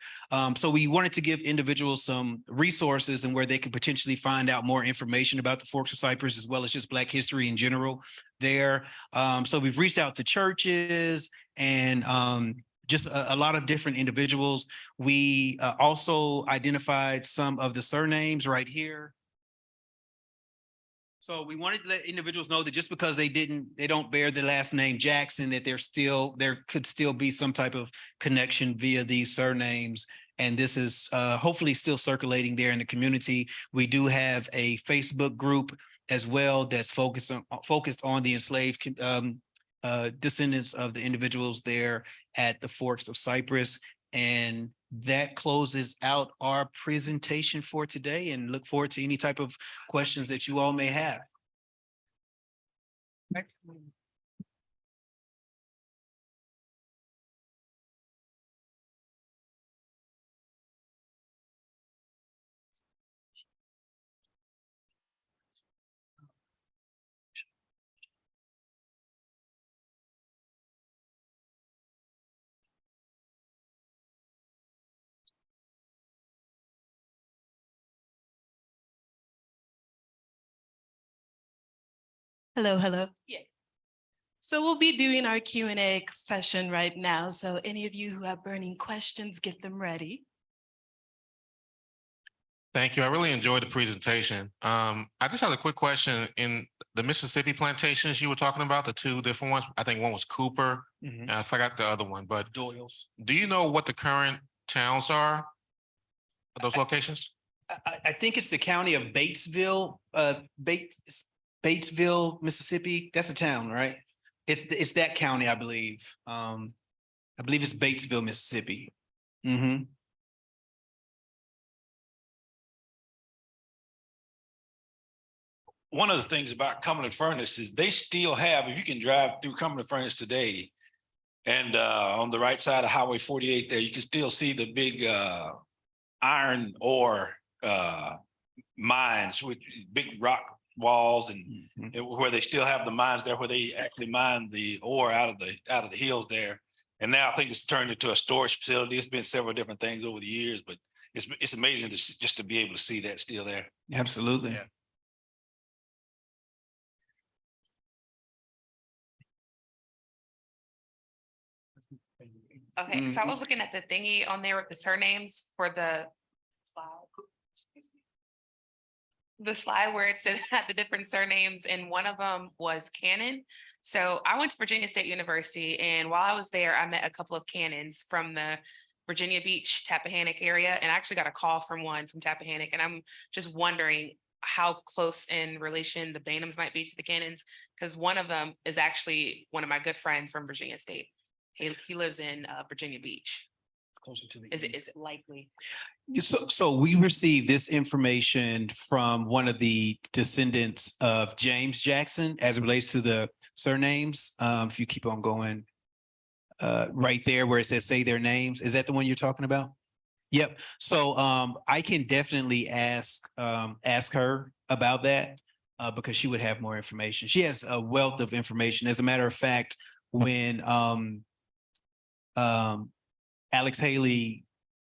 So we wanted to give individuals some resources and where they could potentially find out more information about the Forks of Cypress, as well as just Black history in general there. So we've reached out to churches and just a lot of different individuals. We also identified some of the surnames right here. So we wanted to let individuals know that just because they don't bear the last name Jackson, that there could still be some type of connection via these surnames. And this is hopefully still circulating there in the community. We do have a Facebook group as well that's focused on the enslaved descendants of the individuals there at the Forks of Cypress. And that closes out our presentation for today, and look forward to any type of questions that you all may have. Hello, hello. Yeah. So we'll be doing our Q&A session right now. So any of you who have burning questions, get them ready. Thank you. I really enjoyed the presentation. I just had a quick question. In the Mississippi plantations you were talking about, the two different ones, I think one was Cooper, and I forgot the other one, but Doyle's. do you know what the current towns are of those locations? I think it's the county of Batesville, Batesville, Mississippi. That's a town, right? It's that county, I believe. I believe it's Batesville, Mississippi. Mm-hmm. One of the things about Cumberland Furnace is they still have, if you can drive through Cumberland Furnace today, and on the right side of Highway 48 there, you can still see the big iron ore mines with big rock walls, and where they still have the mines there, where they actually mine the ore out of the hills there. And now I think it's turned into a storage facility. It's been several different things over the years, but it's amazing just to be able to see that still there. Absolutely. Yeah. Okay, so I was looking at the thingy on there with the surnames for the slide. The slide where it said had the different surnames, and one of them was Cannon. So I went to Virginia State University, and while I was there, I met a couple of Cannons from the Virginia Beach, Tappahannock area, and I actually got a call from one from Tappahannock, and I'm just wondering how close in relation the Bainhams might be to the Cannons, because one of them is actually one of my good friends from Virginia State. He lives in Virginia Beach. Closer to the Is it likely? So we received this information from one of the descendants of James Jackson as it relates to the surnames. If you keep on going, right there where it says say their names, is that the one you're talking about? Yep. So I can definitely ask her about that because she would have more information. She has a wealth of information. As a matter of fact, when Alex Haley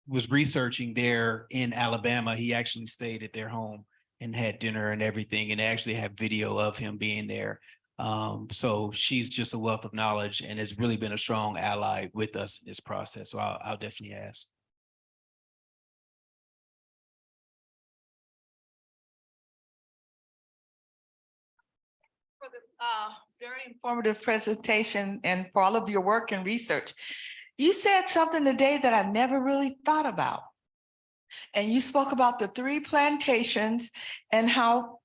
was researching there in Alabama, he actually stayed at their home and had dinner and everything, and they actually have video of him being there. So she's just a wealth of knowledge and has really been a strong ally with us in this process. So I'll definitely ask. For the very informative presentation and for all of your work and research. You said something today that I never really thought about. And you spoke about the 3 plantations and how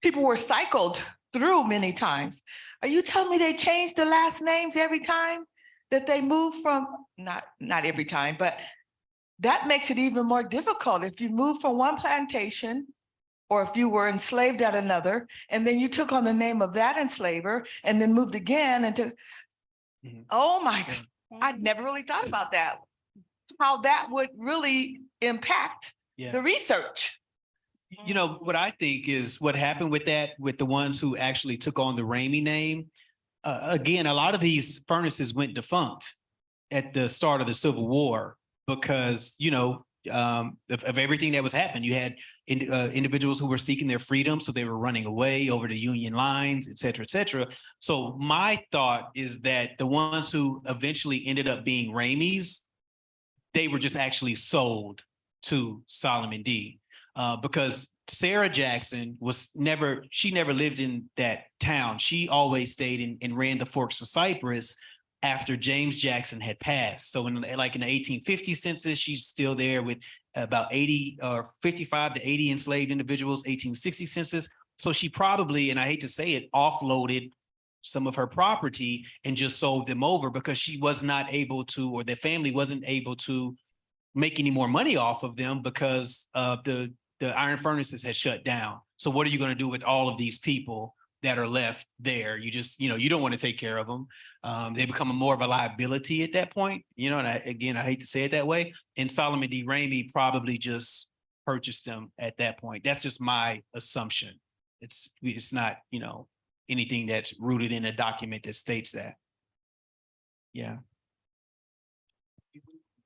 people were cycled through many times. Are you telling me they changed the last names every time that they move from? Not every time, but that makes it even more difficult. If you move from one plantation, or if you were enslaved at another, and then you took on the name of that enslaver and then moved again into, oh my God. I'd never really thought about that, how that would really impact the research. You know, what I think is what happened with that, with the ones who actually took on the Ramey name. Again, a lot of these furnaces went defunct at the start of the Civil War because, you know, of everything that was happening. You had individuals who were seeking their freedom, so they were running away over the Union lines, et cetera, et cetera. So my thought is that the ones who eventually ended up being Ramey's, they were just actually sold to Solomon D. Because Sarah Jackson she never lived in that town. She always stayed and ran the Forks of Cypress after James Jackson had passed. So in the 1850 census, she's still there with about 80 or 55 to 80 enslaved individuals, 1860 census. So she probably, and I hate to say it, offloaded some of her property and just sold them over because she was not able to, or the family wasn't able to make any more money off of them because the iron furnaces had shut down. So what are you going to do with all of these people that are left there? You just, you don't want to take care of them. They become more of a liability at that point, and I hate to say it that way. And Solomon D. Ramey probably just purchased them at that point. That's just my assumption. It's not, anything that's rooted in a document that states that. Yeah.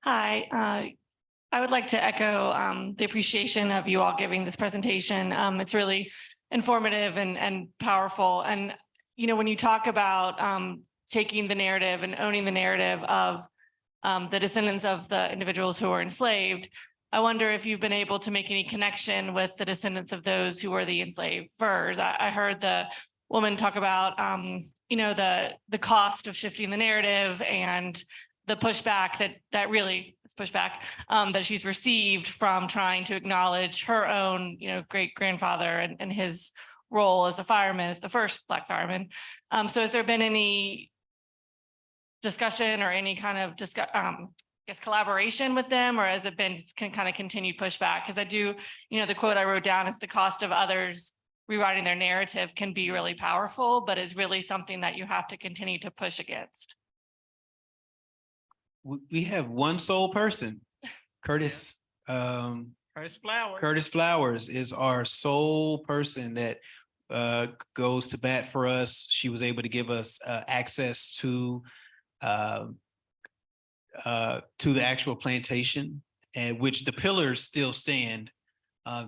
Hi, I would like to echo the appreciation of you all giving this presentation. It's really informative and powerful. And, when you talk about taking the narrative and owning the narrative of the descendants of the individuals who were enslaved, I wonder if you've been able to make any connection with the descendants of those who were the enslavers. I heard the woman talk about, the cost of shifting the narrative and the pushback that really is pushback that she's received from trying to acknowledge her own, great grandfather and his role as a fireman, as the first Black fireman. So has there been any discussion or any kind of collaboration with them, or has it been kind of continued pushback? Because I do, the quote I wrote down is the cost of others rewriting their narrative can be really powerful, but is really something that you have to continue to push against. We have one sole person, Curtis. Curtis Flowers. Curtis Flowers is our sole person that goes to bat for us. She was able to give us access to the actual plantation, and which the pillars still stand.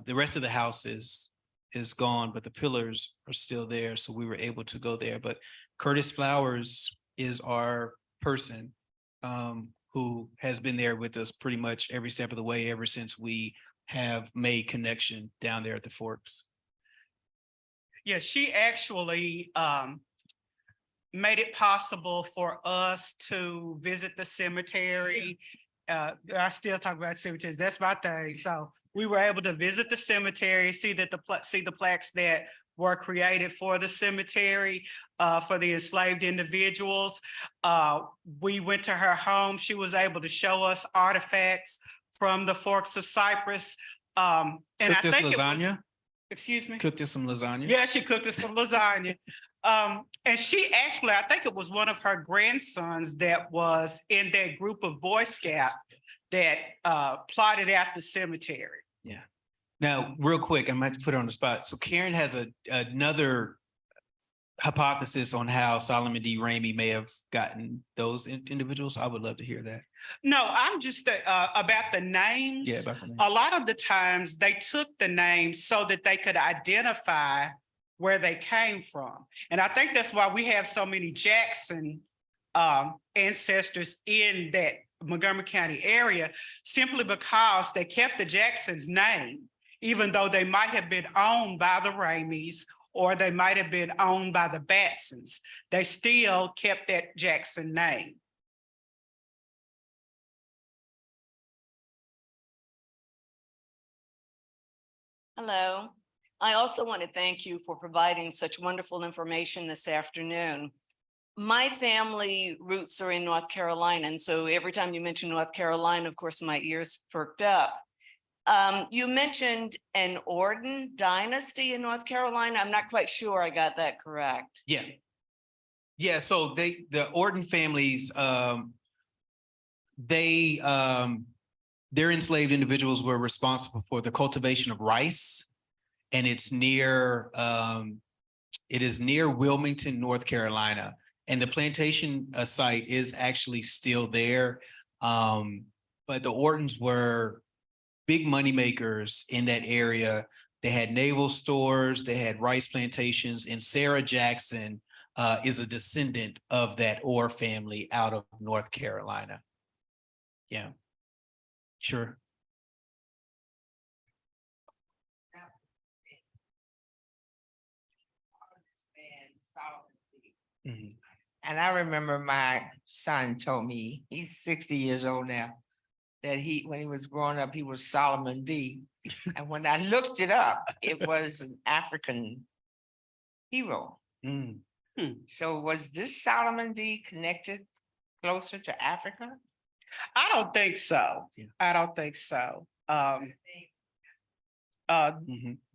The rest of the house is gone, but the pillars are still there. So we were able to go there. But Curtis Flowers is our person who has been there with us pretty much every step of the way ever since we have made connection down there at the Forks. Yeah, she actually made it possible for us to visit the cemetery. I still talk about cemeteries. That's my thing. So we were able to visit the cemetery, see the plaques that were created for the cemetery, for the enslaved individuals. We went to her home. She was able to show us artifacts from the Forks of Cypress. And I think lasagna. Excuse me? Cooked us some lasagna. Yeah, she cooked us some lasagna. And she actually, I think it was one of her grandsons that was in that group of Boy Scouts that plotted out the cemetery. Yeah. Now, real quick, I might put her on the spot. So Karen has another hypothesis on how Solomon D. Ramey may have gotten those individuals. I would love to hear that. No, I'm just about the names. Yeah, about the names. A lot of the times they took the names so that they could identify where they came from. And I think that's why we have so many Jackson ancestors in that Montgomery County area, simply because they kept the Jackson's name, even though they might have been owned by the Rameys or they might have been owned by the Batsons. They still kept that Jackson name. Hello. I also want to thank you for providing such wonderful information this afternoon. My family roots are in North Carolina, and so every time you mention North Carolina, of course, my ears perked up. You mentioned an Orden dynasty in North Carolina. I'm not quite sure I got that correct. Yeah. Yeah, so the Orden families, their enslaved individuals were responsible for the cultivation of rice, and it is near Wilmington, North Carolina. And the plantation site is actually still there. But the Ordens were big money makers in that area. They had naval stores, they had rice plantations, and Sarah Jackson is a descendant of that Orr family out of North Carolina. Yeah, sure. Mhm. And I remember my son told me, he's 60 years old now, that when he was growing up, he was Solomon D. And when I looked it up, it was an African hero. Mm. So was this Solomon D connected closer to Africa? I don't think so. Yeah. I don't think so. Mhm.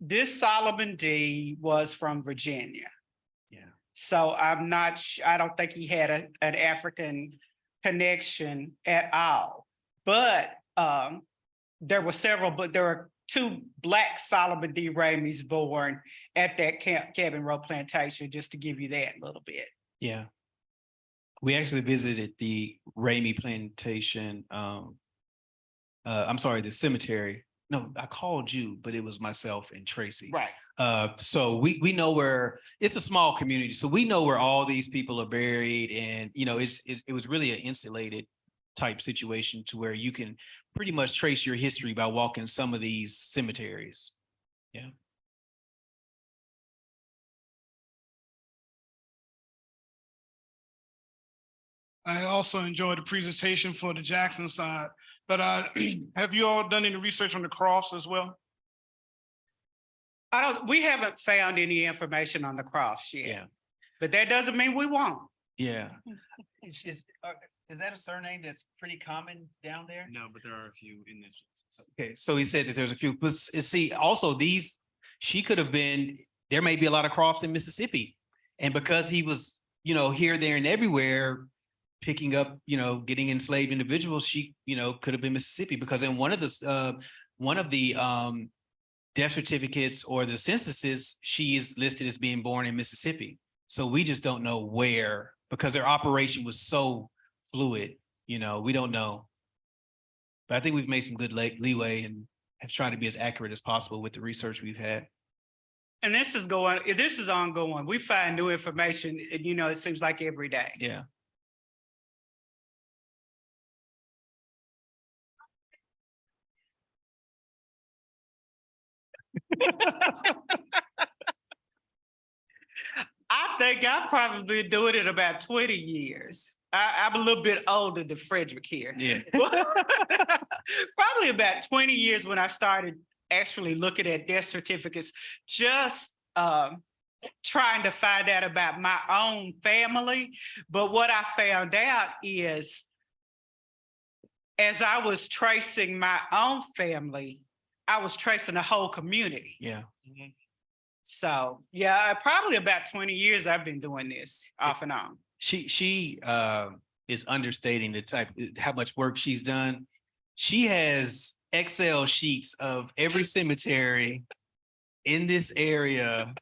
This Solomon D was from Virginia. Yeah. So I'm not, I don't think he had an African connection at all. But there were two Black Solomon D. Rameys born at that Cabin Row plantation, just to give you that a little bit. Yeah. We actually visited the Ramey plantation. I'm sorry, the cemetery. No, I called you, but it was myself and Tracy. Right. So we know where, it's a small community, so we know where all these people are buried, and you know, it was really an insulated type situation to where you can pretty much trace your history by walking some of these cemeteries. Yeah. I also enjoyed the presentation for the Jackson side, but have you all done any research on the Crofts as well? We haven't found any information on the Crofts yet. Yeah. But that doesn't mean we won't. Yeah. Is that a surname that's pretty common down there? No, but there are a few in this. Okay, so he said that there's a few, but see, also she could have been, there may be a lot of Crofts in Mississippi. And because he was, you know, here, there, and everywhere, picking up, you know, getting enslaved individuals, she, you know, could have been Mississippi, because in one of the death certificates or the censuses, she is listed as being born in Mississippi. So we just don't know where, because their operation was so fluid, you know, we don't know. But I think we've made some good leeway and have tried to be as accurate as possible with the research we've had. And this is ongoing. We find new information, and you know, it seems like every day. Yeah. I think I've probably been doing it about 20 years. I'm a little bit older than Frederick here. Yeah. Probably about 20 years when I started actually looking at death certificates, just trying to find out about my own family. But what I found out is, as I was tracing my own family, I was tracing the whole community. Yeah. So yeah, probably about 20 years I've been doing this off and on. She is understating how much work she's done. She has Excel sheets of every cemetery in this area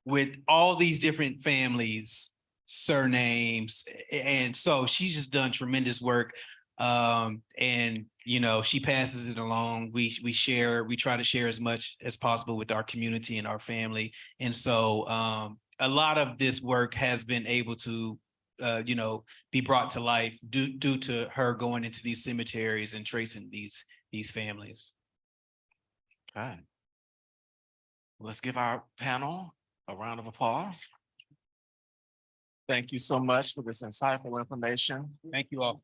with all these different families, surnames, and so she's just done tremendous work. And you know, she passes it along. We try to share as much as possible with our community and our family. And so a lot of this work has been able to you know, be brought to life due to her going into these cemeteries and tracing these families. Okay. Let's give our panel a round of applause. Thank you so much for this insightful information. Thank you all.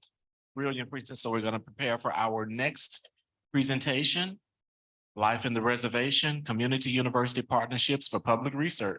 Brilliant presentation. So we're going to prepare for our next presentation, Life in the Reservation, Community University Partnerships for Public Research.